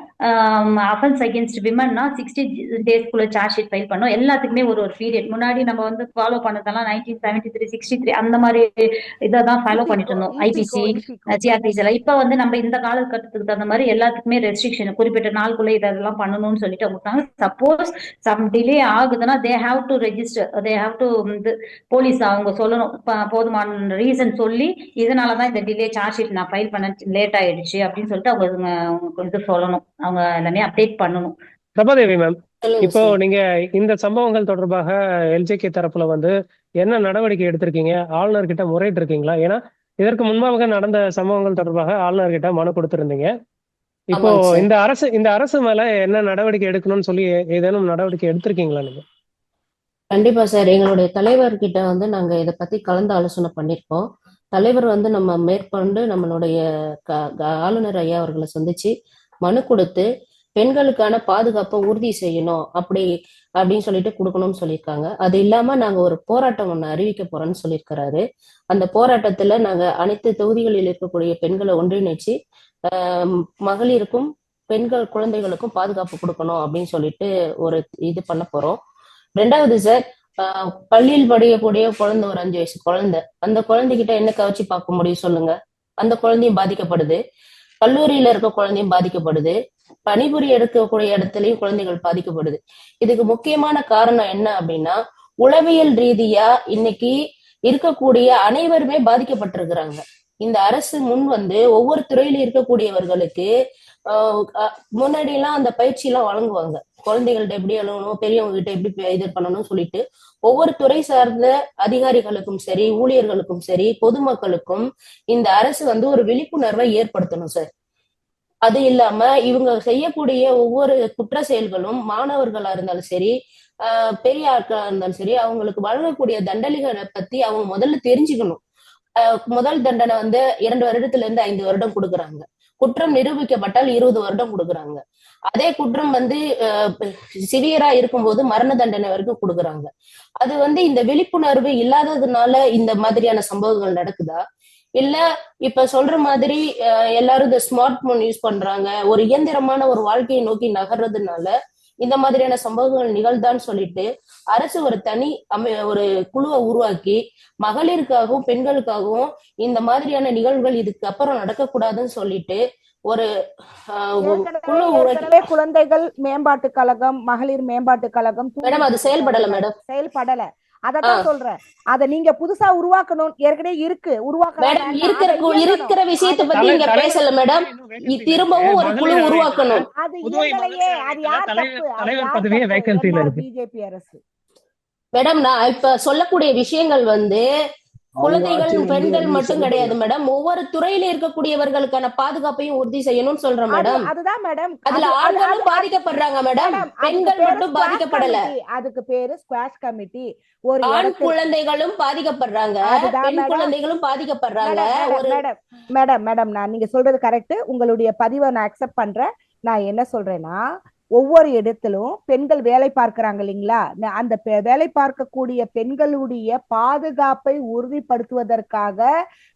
அஃபென்ஸ் அகேன்ஸ்ட் விமன்னா 60 டேஸ்க்குள்ள சார்ஜ் ஷீட் ஃபைல் பண்ணும். எல்லாத்துக்குமே ஒரு பீரியட். முன்னாடி நம்ம வந்து ஃபாலோ பண்ணதெல்லாம் 1973 63 அந்த மாதிரி இதான் ஃபாலோ பண்ணிட்டு இருந்தோம், ஐபிசி சிஆர்பிசி எல்லாம். இப்ப வந்து நம்ம இந்த காலகட்டத்துக்கு தகுந்த மாதிரி எல்லாத்துக்குமே ரெஸ்ட்ரிக்ஷன், குறிப்பிட்ட நாளுக்குள்ள இதெல்லாம் பண்ணணும்னு சொல்லிட்டு அவங்க. சப்போஸ் சம் டிலே ஆகுதுன்னா they have to register, they have to police அவங்க சொல்லணும், போதுமான ரீசன் சொல்லி இதனாலதான் இந்த டிலே, சார்ஜ் ஷீட் நான் ஃபைல் பண்ண லேட் ஆயிடுச்சு அப்படின்னு சொல்லிட்டு அவங்க இது சொல்லணும், அவங்க எல்லாமே அப்டேட் பண்ணணும். பிரபாதேவி மேம், இப்போ நீங்க இந்த சம்பவங்கள் தொடர்பாக எல்ஜேகே தரப்புல வந்து என்ன நடவடிக்கை எடுத்திருக்கீங்க? ஆளுநர் கிட்ட முறையிட்டு இருக்கீங்களா? ஏன்னா இதற்கு முன்பாக நடந்த சம்பவங்கள் தொடர்பாக ஆளுநர் கிட்ட மனு கொடுத்திருந்தீங்க. இப்போ இந்த அரசு மேல என்ன நடவடிக்கை எடுக்கணும்னு சொல்லி ஏதேனும் நடவடிக்கை எடுத்திருக்கீங்களா நீங்க? கண்டிப்பா சார், எங்களுடைய தலைவர்கிட்ட வந்து நாங்க இதை பத்தி கலந்து ஆலோசனை பண்ணிருக்கோம். தலைவர் வந்து நம்ம மேற்கொண்டு நம்மளுடைய ஆளுநர் ஐயா அவர்களை சந்திச்சு மனு கொடுத்து பெண்களுக்கான பாதுகாப்பை உறுதி செய்யணும் அப்படின்னு சொல்லிட்டு கொடுக்கணும்னு சொல்லியிருக்காங்க. அது இல்லாம நாங்க ஒரு போராட்டம் ஒண்ணு அறிவிக்க போறோம்னு சொல்லியிருக்கிறாரு. அந்த போராட்டத்துல நாங்க அனைத்து தொகுதிகளில் இருக்கக்கூடிய பெண்களை ஒன்றிணைச்சு மகளிருக்கும் பெண்கள் குழந்தைகளுக்கும் பாதுகாப்பு கொடுக்கணும் அப்படின்னு சொல்லிட்டு ஒரு இது பண்ண போறோம். 2வது சார், பள்ளியில் படிக்கக்கூடிய குழந்தை, ஒரு 5 வயசு குழந்தை, அந்த குழந்தைகிட்ட என்ன கவர்ச்சி பார்க்க முடியும் சொல்லுங்க? அந்த குழந்தையும் பாதிக்கப்படுது, கல்லூரியில இருக்க குழந்தையும் பாதிக்கப்படுது, பணிபுரிய எடுக்கக்கூடிய இடத்துலயும் குழந்தைகள் பாதிக்கப்படுது. இதுக்கு முக்கியமான காரணம் என்ன அப்படின்னா, உளவியல் ரீதியா இன்னைக்கு இருக்கக்கூடிய அனைவருமே பாதிக்கப்பட்டிருக்கிறாங்க. இந்த அரசு முன் வந்து ஒவ்வொரு துறையில இருக்கக்கூடியவர்களுக்கு முன்னாடி எல்லாம் அந்த பயிற்சி எல்லாம் வழங்குவாங்க. குழந்தைகள்ட்ட எப்படி அழுகணும், பெரியவங்க கிட்ட எப்படி இது பண்ணணும்னு சொல்லிட்டு ஒவ்வொரு துறை சார்ந்த அதிகாரிகளுக்கும் சரி, ஊழியர்களுக்கும் சரி, பொதுமக்களுக்கும் இந்த அரசு வந்து ஒரு விழிப்புணர்வை ஏற்படுத்தணும் சார். அது இல்லாம இவங்க செய்யக்கூடிய ஒவ்வொரு குற்ற செயல்களும் மாணவர்களா இருந்தாலும் சரி, பெரிய ஆட்களா இருந்தாலும் சரி, அவங்களுக்கு வழங்கக்கூடிய தண்டனைகளை பத்தி அவங்க முதல்ல தெரிஞ்சுக்கணும். முதல் தண்டனை வந்து 2 வருடத்துல இருந்து 5 வருடம் கொடுக்குறாங்க. குற்றம் நிரூபிக்கப்பட்டால் 20 வருடம் கொடுக்குறாங்க. அதே குற்றம் வந்து சிவியரா இருக்கும்போது மரண தண்டனை வரைக்கும் கொடுக்குறாங்க. அது வந்து இந்த விழிப்புணர்வு இல்லாததுனால இந்த மாதிரியான சம்பவங்கள் நடக்குதா, இல்ல இப்ப சொல்ற மாதிரி எல்லாரும் இந்த ஸ்மார்ட் போன் யூஸ் பண்றாங்க, ஒரு இயந்திரமான ஒரு வாழ்க்கையை நோக்கி நகர்றதுனால இந்த மாதிரியான சம்பவங்கள் நிகழ்தான்னு சொல்லிட்டு அரசு ஒரு ஒரு குழுவை உருவாக்கி மகளிருக்காகவும் பெண்களுக்காகவும் இந்த மாதிரியான நிகழ்வுகள் இதுக்கு அப்புறம் நடக்கக்கூடாதுன்னு சொல்லிட்டு ஒரு குழு உருவாக்கி, குழந்தைகள் மேம்பாட்டு கழகம், மகளிர் மேம்பாட்டு கழகம் மேடம் அது செயல்படல. அததான் சொல்றேன், அத நீங்க புதுசா உருவாக்கணும். ஏற்கனவே இருக்கு, இருக்கிற விஷயத்தை பத்தி நீங்க பேசல மேடம். திரும்பவும் ஒரு குழு உருவாக்கணும். அது இயங்கலையே, அது யார் தப்பு? பிஜேபி அரசு. மேடம், நான் இப்ப சொல்லக்கூடிய விஷயங்கள் வந்து குழந்தைகள் பெண்கள் மட்டும் கிடையாது மேடம், ஒவ்வொரு துறையில இருக்கக்கூடியவர்களுக்கான பாதுகாப்பையும் உறுதி செய்யணும்னு சொல்றேன் மேடம். அதுதான் மேடம், அதுல ஆண்களும் பாதிக்கப்படுறாங்க மேடம், பெண்கள் மட்டும் பாதிக்கப்படல. அதுக்கு பேரு ஸ்குவாஷ் கமிட்டி. ஒரு ஆண் குழந்தைகளும் பாதிக்கப்படுறாங்க, பெண் குழந்தைகளும் பாதிக்கப்படுறாங்க. மேடம் நான் நீங்க சொல்றது கரெக்ட், உங்களுடைய பதிவை நான் அக்செப்ட் பண்றேன். நான் என்ன சொல்றேன்னா, ஒவ்வொரு இடத்திலும் பெண்கள் வேலை பார்க்கிறாங்க இல்லைங்களா, அந்த வேலை பார்க்கக்கூடிய பெண்களுடைய பாதுகாப்பை உறுதிப்படுத்துவதற்காக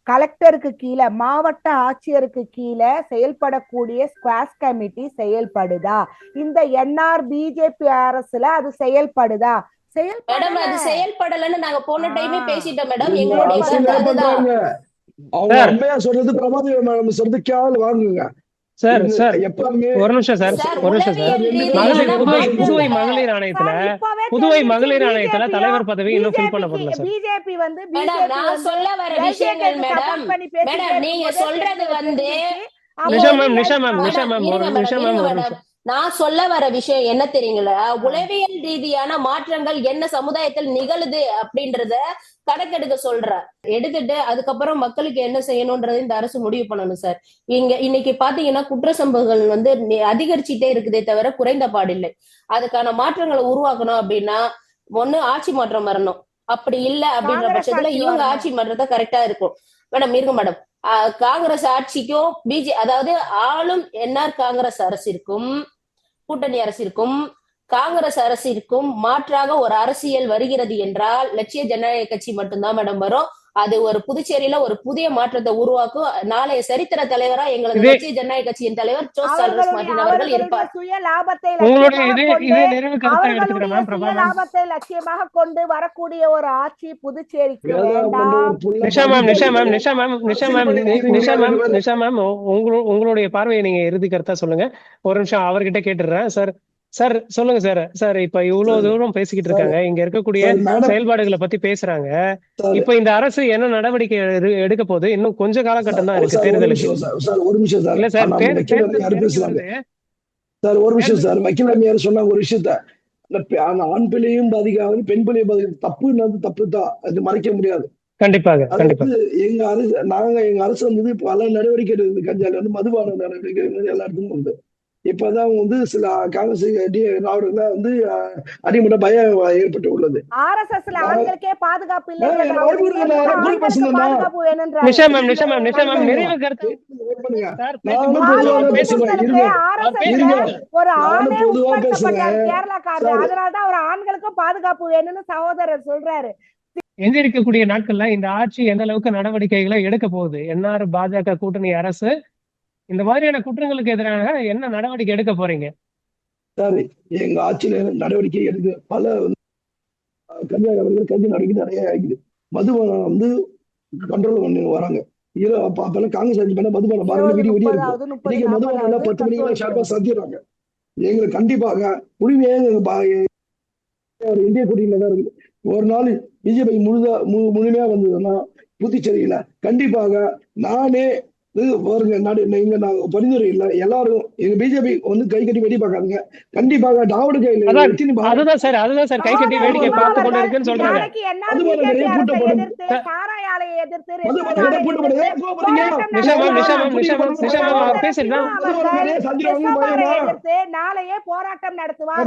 கலெக்டருக்கு கீழே, மாவட்ட ஆட்சியருக்கு கீழே செயல்படக்கூடிய ஸ்குவாஷ் கமிட்டி செயல்படுதா? இந்த என்ஆர் பிஜேபி அரசுல அது செயல்படுதா? மேடம் அது செயல்படலன்னு நாங்க போன டைமே பேசிட்டோம் மேடம். எங்களுடைய கருத்து அதுதான். அவங்க அம்மையா சொல்றது பிரபாதி மேடம் சொல்றது கேள் வாங்குங்க சார். எப்பவுமே ஒரு நிமிஷம் சார், ஒரு நிமிஷம் சார். புதுவை மகளிர் ஆணையத்துல தலைவர் பதவி இன்னும் ஃபில் பண்ணப்படல சார். பிஜேபி வந்து மேடம் நான் சொல்ல வர விஷயங்கள் மேடம், நீங்க சொல்றது வந்து நான் சொல்ல வர விஷயம் என்ன தெரியுங்களா, உளவியல் ரீதியான மாற்றங்கள் என்ன சமுதாயத்தில் நிகழுது அப்படின்றத கணக்கெடுக்க சொல்ற, எடுத்துட்டு அதுக்கப்புறம் மக்களுக்கு என்ன செய்யணும்ன்றது இந்த அரசு முடிவு பண்ணணும் சார். இன்னைக்கு பாத்தீங்கன்னா குற்ற சம்பவங்கள் வந்து அதிகரிச்சுட்டே இருக்குதே தவிர குறைந்த பாடில்லை. அதுக்கான மாற்றங்களை உருவாக்கணும் அப்படின்னா ஒண்ணு ஆட்சி மாற்றம் வரணும், அப்படி இல்லை அப்படின்ற பட்சத்துல இவங்க ஆட்சி மாற்றத்தை கரெக்டா இருக்கும். மேடம் இருங்க மேடம், காங்கிரஸ் ஆட்சிக்கும் அதாவது ஆளும் என்ஆர் காங்கிரஸ் அரசிற்கும் கூட்டணி அரசிற்கும் காங்கிரஸ் அரசிற்கும் மாற்றாக ஒரு அரசியல் வருகிறது என்றால் லட்சிய ஜனநாயக கட்சி மட்டும்தான் மேடம் வரும். அது ஒரு புதுச்சேரியில ஒரு புதிய மாற்றத்தை உருவாக்கும். நாளைய சரித்திர தலைவரா எங்களது லட்சிய ஜனநாயக கட்சியின் தலைவர் ஜோஸ் சால்வஸ் மார்டின் அவர்கள் இருப்பார். சுய லாபத்தை லட்சியமாக கொண்டு வரக்கூடிய ஒரு ஆட்சி புதுச்சேரிக்கு வேண்டாம். நிஷா மேம் உங்களுடைய பார்வையை நீங்க இறுதி கருத்தா சொல்லுங்க. ஒரு நிமிஷம் அவர்கிட்ட கேட்டுடுறேன் சார். சார் சொல்லுங்க சார். சார் இப்ப இவ்வளவு தூரம் பேசிக்கிட்டு இருக்காங்க, இங்க இருக்கக்கூடிய செயல்பாடுகளை பத்தி பேசுறாங்க. இப்ப இந்த அரசு என்ன நடவடிக்கை எடுக்க போகுது? இன்னும் கொஞ்ச காலகட்டம் தான் இருக்கு தேர்தலுக்கு. இல்ல சார், ஒரு விஷயம் சார், வக்கீல் சொன்னாங்க ஒரு விஷயத்த, ஆண் பிள்ளையும் பாதிக்காது பெண் பிள்ளையும் பாதிக்காது. தப்பு தான், அது மறைக்க முடியாது. கண்டிப்பாக எங்க அரசு வந்து பல நடவடிக்கை எடுக்குது. கஞ்சால வந்து மதுபான நடவடிக்கை எல்லா இடத்துக்கும் வந்து இப்பதான் வந்து சில காங்கிரஸ் வந்து அடிமட்ட பயம் ஏற்பட்டு உள்ளது. ஆர்எஸ்எஸ்ல ஆண்களுக்கே பாதுகாப்பு இல்லை. ஒரு ஆணே உட்படுத்தப்பட்டார் கேரளாக்காரர், அதனாலதான் ஒரு ஆண்களுக்கும் பாதுகாப்பு வேணும்னு சகோதரர் சொல்றாரு. எந்திரிக்கக்கூடிய நாட்கள்ல இந்த ஆட்சி எந்த அளவுக்கு நடவடிக்கைகளை எடுக்க போகுது? என்ஆர் பாஜக கூட்டணி அரசு இந்த மாதிரியான குற்றங்களுக்கு எதிராக என்ன நடவடிக்கை எடுக்க போறீங்க? சார் எங்க ஆட்சியில நடவடிக்கை எடுக்க பல கன்னியாகுமரிகள் கைது நடவடிக்கை நிறைய ஆகிடுது. மதுபானம் வந்து கண்ட்ரோல் பண்ணி வராங்க. காங்கிரஸ் ஆட்சி பண்ண மதுபானம் பாருங்க, விடிய இன்னைக்கு மதுபானம் 10 மணிக்கு ஷார்ப்பா சந்திடுறாங்க. எங்களுக்கு கண்டிப்பாக உரிமையாக இந்திய கூட்டணியில தான் இருக்குது. ஒரு நாள் பிஜேபி முழுமையா வந்ததுன்னா புதுச்சேரியில கண்டிப்பாக நானே இங்க நாங்க பரிந்துரை இல்லை, எல்லாரும் எங்க பிஜேபி வந்து கை கட்டி வெடி பார்க்காதுங்க. கண்டிப்பாக டாவடு கையில அதுதான் சார் கை கட்டி வேடிக்கை பார்த்து கொண்டு இருக்குன்னு சொல்றாங்க. நாளையே போராட்டம் நடத்துவார்.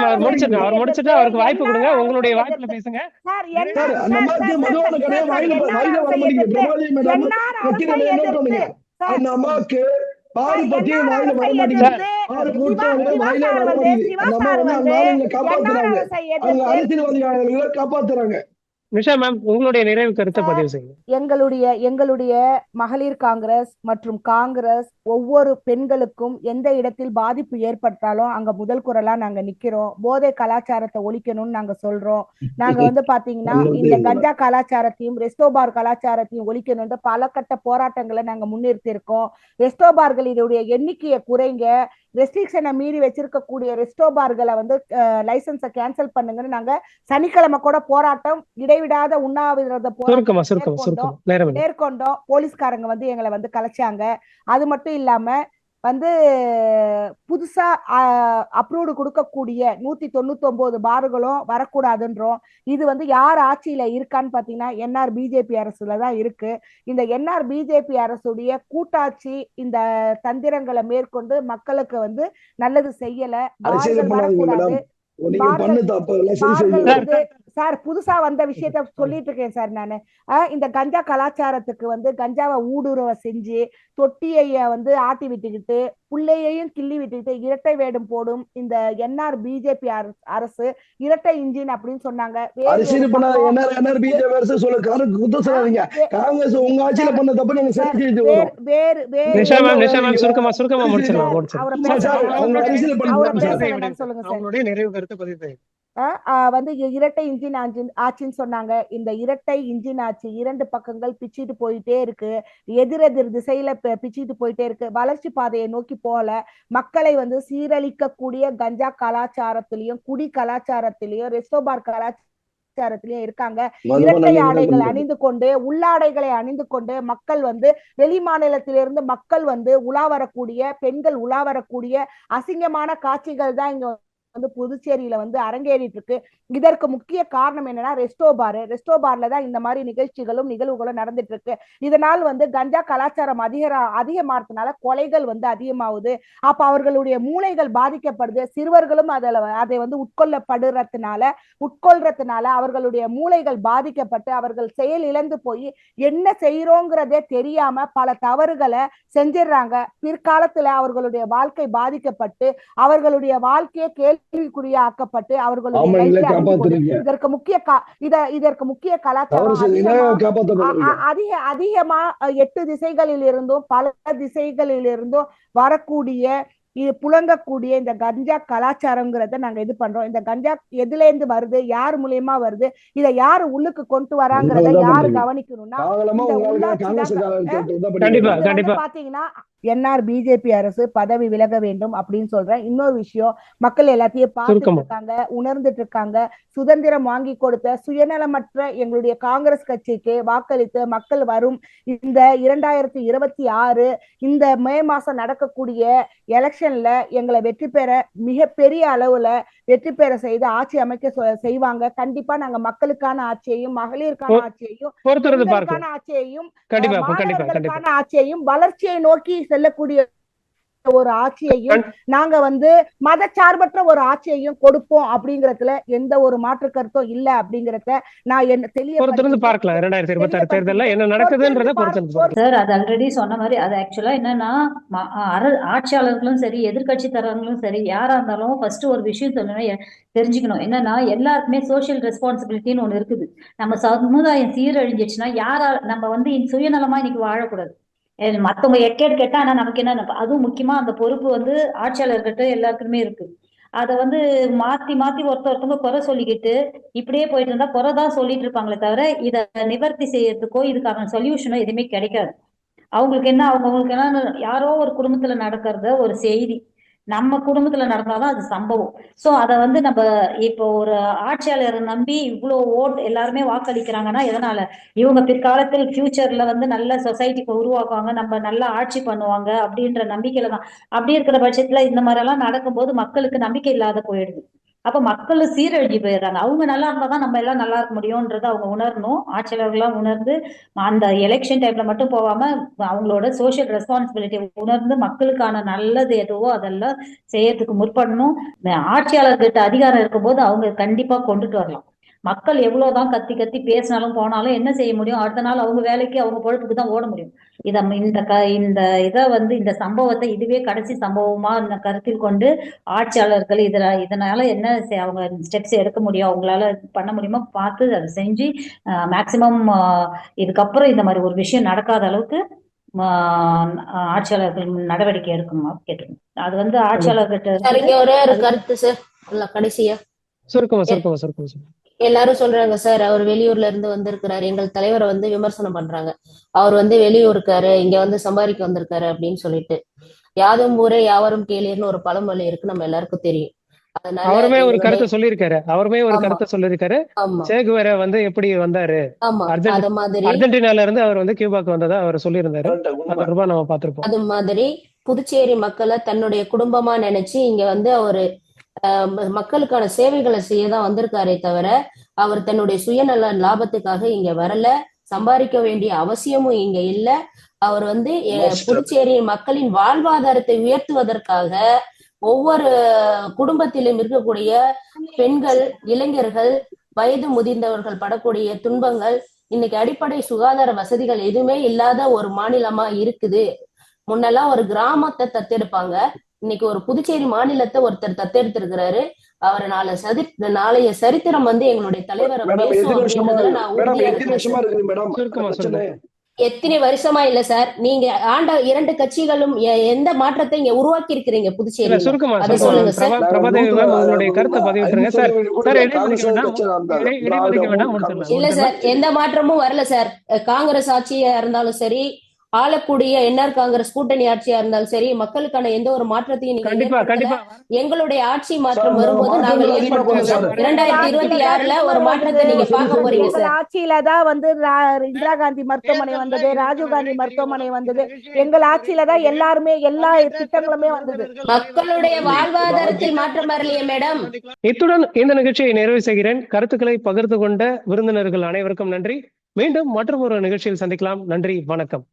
அவர் முடிச்சுட்டு அவருக்கு வாய்ப்பு கொடுங்க, உங்களுடைய வாய்ப்புல பேசுங்க. அந்த அம்மாவுக்கு பாரு பத்தியும் வாயில வர மாட்டேங்குது. காப்பாத்துறாங்க, அவங்க அரசியல்வாதிகளை காப்பாத்துறாங்க. நிஷா மேம் உங்களுடைய நிறைவு கருத்தை பதிவு செய்யுங்க. எங்களுடைய மகளிர் காங்கிரஸ் மற்றும் காங்கிரஸ் ஒவ்வொரு பெண்களுக்கும் எந்த இடத்தில் பாதிப்பு ஏற்பட்டாலும் அங்க முதல் குரலா நாங்க நிக்கிறோம். போதை கலாச்சாரத்தை ஒழிக்கணும்னு நாங்க சொல்றோம். நாங்க வந்து பாத்தீங்கன்னா இந்த கஞ்சா கலாச்சாரத்தையும் ரெஸ்டோபார் கலாச்சாரத்தையும் ஒழிக்கணும்னு பல கட்ட போராட்டங்களை நாங்க முன்னிறுத்தி இருக்கோம். ரெஸ்டோபார்களினுடைய எண்ணிக்கையை குறைங்க, ரெஸ்ட்ரிக்ஷனை மீறி வச்சிருக்கக்கூடிய ரெஸ்டோபார்களை வந்து லைசன்ஸை கேன்சல் பண்ணுங்கன்னு நாங்க சனிக்கிழமை கூட போராட்டம் இடைவிடாத உண்ணாவிரத போராட்டம் மேற்கொண்டோம். போலீஸ்காரங்க வந்து எங்களை வந்து கலைச்சாங்க. அது மட்டும் இல்லாம வந்து புதுசா அப்ரூவ்டு கொடுக்கக்கூடிய 199 பார்களும் வரக்கூடாதுன்றோம். இது வந்து யார் ஆட்சியில இருக்கான்னு பாத்தீங்கன்னா என்ஆர் பிஜேபி அரசுல தான் இருக்கு. இந்த என்ஆர் பிஜேபி அரசுடைய கூட்டாட்சி இந்த தந்திரங்களை மேற்கொண்டு மக்களுக்கு வந்து நல்லது செய்யல. அரசியல் பார்கள் பண்ணாதீங்க வரக்கூடாது. மேடம். நீங்க பண்ண தப்பு எல்லாம் சரி பார்கள் செய்யுங்க. வந்து சார் புதுசா வந்த விஷயத்த சொல்லிட்டு இருக்கேன் சார் நானு. இந்த கஞ்சா கலாச்சாரத்துக்கு வந்து கஞ்சாவை ஊடுருவ செஞ்சு தொட்டிய வந்து ஆட்டி விட்டுக்கிட்டு புள்ளையையும் கிள்ளி விட்டுக்கிட்டு இரட்டை வேடம் போடும் இந்த என்ஆர் பிஜேபி அரசு இரட்டை இன்ஜின் அப்படின்னு சொன்னாங்க. அரசியல் பண்ணாத என்ஆர் பிஜேபி அரசு சொல்ல குத்தம் சொல்லாதீங்க. காங்கிரஸ் உங்க ஆட்சியில பண்ண தப்பு நீங்க சரி செய்து வரும். நிஷா மேம் சுருக்கமா முடிச்சிடலாம். அவங்க அரசியல் பண்ண சொல்லுங்க சார். அவங்களுடைய நிறைவு கருத்தை பதிவு வந்து இரட்டை இன்ஜின் ஆட்சின்னு சொன்னாங்க. இந்த இரட்டை இன்ஜின் ஆட்சி 2 பக்கங்கள் பிச்சுட்டு போயிட்டே இருக்கு. எதிரெதிர் திசையில பிச்சுட்டு போயிட்டே இருக்கு. வளர்ச்சி பாதையை நோக்கி போல மக்களை வந்து சீரழிக்கக்கூடிய கஞ்சா கலாச்சாரத்திலையும் குடி கலாச்சாரத்திலையும் ரெஸ்டோபார் கலாச்சாரத்திலயும் இருக்காங்க. இரட்டை ஆடைகள் அணிந்து கொண்டு உள்ளாடைகளை அணிந்து கொண்டு மக்கள் வந்து வெளி மாநிலத்திலிருந்து மக்கள் வந்து உலா வரக்கூடிய பெண்கள் உலா வரக்கூடிய அசிங்கமான காட்சிகள் தான் இங்க வந்து புதுச்சேரியில வந்து அரங்கேறிட்டு இருக்கு. இதற்கு முக்கிய காரணம் என்னன்னா ரெஸ்டோபார்ல தான் இந்த மாதிரி நிகழ்வுகளும் நடந்துட்டு இருக்கு. இதனால் வந்து கஞ்சா கலாச்சாரம் அதிகமாறதுனால கொலைகள் வந்து அதிகமாகுது. அப்ப அவர்களுடைய மூளைகள் பாதிக்கப்படுது. சிறுவர்களும் அதை வந்து உட்கொள்றதுனால அவர்களுடைய மூளைகள் பாதிக்கப்பட்டு அவர்கள் செயல் இழந்து போய் என்ன செய்யறோங்கிறதே தெரியாம பல தவறுகளை செஞ்சிடறாங்க. பிற்காலத்துல அவர்களுடைய வாழ்க்கை பாதிக்கப்பட்டு அவர்களுடைய வாழ்க்கையை கேள்விக்குறியா ஆக்கப்பட்டு அவர்களுடைய இதற்கு முக்கிய கலாச்சாரம் அதிகமா 8 திசைகளில் இருந்தும் பல திசைகளில் இருந்தும் வரக்கூடிய இது புழங்கக்கூடிய இந்த கஞ்சா கலாச்சாரம்ங்கிறத நாங்க இது பண்றோம். இந்த கஞ்சா எதுல இருந்து வருது, யார் மூலியமா வருது, இதை யாரு உள்ளுக்கு கொண்டு வராங்கிறத யாரு கவனிக்கணும்னா பாத்தீங்கன்னா என்ஆர் பிஜேபி அரசு பதவி விலக வேண்டும் அப்படின்னு சொல்றேன். இன்னொரு விஷயம், மக்கள் எல்லாத்தையும் பார்த்துட்டு இருக்காங்க, உணர்ந்துட்டு இருக்காங்க. சுதந்திரம் வாங்கி கொடுத்த சுயநலமற்ற எங்களுடைய காங்கிரஸ் கட்சிக்கு வாக்களித்து மக்கள் வரும் இந்த 2026 இந்த மே மாசம் நடக்கக்கூடிய எலெக்ஷன்ல எங்களை வெற்றி பெற மிகப்பெரிய அளவுல வெற்றி பெற செய்து ஆட்சி அமைக்க செய்வாங்க. கண்டிப்பா நாங்க மக்களுக்கான ஆட்சியையும் மகளிருக்கான ஆட்சியையும் மாணவர்களுக்கான ஆட்சியையும் வளர்ச்சியை நோக்கி செல்லக்கூடிய ஒரு ஆட்சியையும் நாங்க வந்து மதச்சார்பற்ற ஒரு ஆட்சியையும் கொடுப்போம் அப்படிங்கறதுல எந்த ஒரு மாற்று கருத்தும் இல்ல அப்படிங்கறத நான் என்ன தெளிவா பார்க்கலாம். 2026 தேர்தல்ல என்ன நடக்குதுன்றத பொறுத்து சார் அது ஆல்ரெடி சொன்ன மாதிரி அது ஆக்சுவலா என்னன்னா ஆட்சியாளர்களும் சரி எதிர்கட்சி தரங்களும் சரி யாரா இருந்தாலும் ஃபர்ஸ்ட் ஒரு விஷயம் தெரிஞ்சுக்கணும். என்னன்னா எல்லாருக்குமே சோசியல் ரெஸ்பான்சிபிலிட்டின்னு ஒண்ணு இருக்குது. நம்ம சமுதாயம் சீரழிஞ்சிச்சுன்னா நம்ம வந்து சுயநலமா இன்னைக்கு வாழக்கூடாது. மத்தவங்க எக்கேடு கேட்டா ஆனா நமக்கு என்ன, அதுவும் முக்கியமா அந்த பொறுப்பு வந்து ஆட்சியாளர்கிட்ட எல்லாருக்குமே இருக்கு. அதை வந்து மாத்தி ஒருத்தவங்க குறை சொல்லிக்கிட்டு இப்படியே போயிட்டு இருந்தா குறைதான் சொல்லிட்டு இருப்பாங்களே தவிர இதை நிவர்த்தி செய்யறதுக்கோ இதுக்கான சொல்யூஷனோ எதுவுமே கிடைக்காது. அவங்களுக்கு என்ன அவங்களுக்கு என்ன யாரோ ஒரு குடும்பத்துல நடக்கிறத ஒரு செய்தி நம்ம குடும்பத்துல நடந்தாதான் அது சம்பவம். சோ அதை வந்து நம்ம இப்போ ஒரு ஆட்சியாளரை நம்பி இவ்வளவு எல்லாருமே வாக்களிக்கிறாங்கன்னா எதனால இவங்க பிற்காலத்தில் ஃபியூச்சர்ல வந்து நல்ல சொசைட்டிக்கு உருவாக்குவாங்க, நம்ம நல்லா ஆட்சி பண்ணுவாங்க அப்படின்ற நம்பிக்கையில தான். அப்படி இருக்கிற பட்சத்துல இந்த மாதிரி எல்லாம் நடக்கும்போது மக்களுக்கு நம்பிக்கை இல்லாத போயிடுது. அப்ப மக்கள் சீரழிஞ்சு போயிடுறாங்க. அவங்க நல்லா இருந்தாதான் நம்ம எல்லாம் நல்லா இருக்க முடியும்ன்றதை அவங்க உணரணும். ஆட்சியாளர்கள்லாம் உணர்ந்து அந்த எலெக்ஷன் டைம்ல மட்டும் போகாம அவங்களோட சோசியல் ரெஸ்பான்சிபிலிட்டி உணர்ந்து மக்களுக்கான நல்லது எதுவோ அதெல்லாம் செய்யறதுக்கு முற்படணும். ஆட்சியாளர்கிட்ட அதிகாரம் இருக்கும்போது அவங்க கண்டிப்பா கொண்டுட்டு வரலாம். மக்கள் எவ்வளவுதான் கத்தி பேசினாலும் போனாலும் என்ன செய்ய முடியும்? அடுத்த நாள் அவங்க வேலைக்கு அவங்க பொழுப்புக்கு தான் ஓட முடியும். இந்த சம்பவத்தை இதுவே கடைசி சம்பவமா கருத்தில் கொண்டு ஆட்சியாளர்கள் இதனால என்ன அவங்க ஸ்டெப்ஸ் எடுக்க முடியும், அவங்களால பண்ண முடியுமோ பார்த்து அதை செஞ்சு மேக்சிமம் இதுக்கப்புறம் இந்த மாதிரி ஒரு விஷயம் நடக்காத அளவுக்கு ஆட்சியாளர்கள் நடவடிக்கை எடுக்கணுமா கேட்டுருங்க. அது வந்து ஆட்சியாளர்கிட்ட கருத்து சார் கடைசியா சுருக்கமா எல்லாரும் சொல்றாங்க சார் அவர் வெளியூர்ல இருந்து வந்திருக்கிறாரு, எங்கள் தலைவரை வந்து விமர்சனம் பண்றாங்க. அவர் வந்து வெளியூருக்காரு, இங்க வந்து சம்பாதிக்க வந்திருக்காரு அப்படின்னு சொல்லிட்டு. யாதும் ஊரே யாவரும் கேளீர்னு ஒரு பழமொழி இருக்கு, நம்ம எல்லாருக்கும் தெரியும். அவருமே ஒரு கருத்தை சொல்லியிருக்காரு. சே குவேரா வந்து எப்படி வந்தாரு, அர்ஜென்டினால இருந்து அவர் வந்து கியூபாக்கு வந்ததா அவர் சொல்லியிருந்தாரு. நம்ம பார்த்திருப்போம். அது மாதிரி புதுச்சேரி மக்களை தன்னுடைய குடும்பமா நினைச்சு இங்க வந்து அவரு மக்களுக்கான சேவைகளை செய்யதான் வந்திருக்காரே தவிர அவர் தன்னுடைய சுயநல லாபத்துக்காக இங்க வரல. சம்பாதிக்க வேண்டிய அவசியமும் இங்க இல்ல. அவர் வந்து புதுச்சேரி மக்களின் வாழ்வாதாரத்தை உயர்த்துவதற்காக ஒவ்வொரு குடும்பத்திலும் இருக்கக்கூடிய பெண்கள், இளைஞர்கள், வயது முதிர்ந்தவர்கள் படக்கூடிய துன்பங்கள், இன்னைக்கு அடிப்படை சுகாதார வசதிகள் எதுவுமே இல்லாத ஒரு மாநிலமா இருக்குது. முன்னெல்லாம் ஒரு கிராமத்தை தத்தெடுப்பாங்க, இன்னைக்கு ஒரு புதுச்சேரி மாநிலத்தை ஒருத்தர் தத்தெடுத்திருக்கிறாரு. அவர் நாளைய சரித்திரம் வந்து எங்களுடைய தலைவரை பேசும் அப்படின்றதுல நான் உறுதியா இருக்கேன். எத்தனை வருஷமா இல்ல சார், நீங்க ஆண்ட 2 கட்சிகளும் எந்த மாற்றத்தை இங்க உருவாக்கி இருக்கிறீங்க புதுச்சேரி? அதை சொல்லுங்க சார். இல்ல சார், எந்த மாற்றமும் வரல சார். காங்கிரஸ் ஆட்சியா இருந்தாலும் சரி, ஆளக்கூடிய என்ஆர் காங்கிரஸ் கூட்டணி ஆட்சியா இருந்தாலும் சரி, மக்களுக்கான எந்த ஒரு மாற்றத்தையும் எங்களுடைய ஆட்சி மாற்றம் வரும்போது நாங்கள் ஏற்படுத்துவோம். 2026ல ஒரு மாற்றத்தை நீங்க பார்க்க போறீங்க சார். ஆட்சியில தான் வந்து இந்திரா காந்தி மருத்துவமனை வந்தது, ராஜீவ் காந்தி மருத்துவமனை வந்தது. எங்கள் ஆட்சியில தான் எல்லாருமே எல்லா திட்டங்களுமே வந்தது. மக்களுடைய வாழ்வாதாரத்தில் மாற்றம் வரலையே மேடம். இத்துடன் இந்த நிகழ்ச்சியை நிறைவு செய்கிறேன். கருத்துக்களை பகிர்ந்து கொண்ட விருந்தினர்கள் அனைவருக்கும் நன்றி. மீண்டும் மற்றொரு நிகழ்ச்சியில் சந்திக்கலாம். நன்றி, வணக்கம்.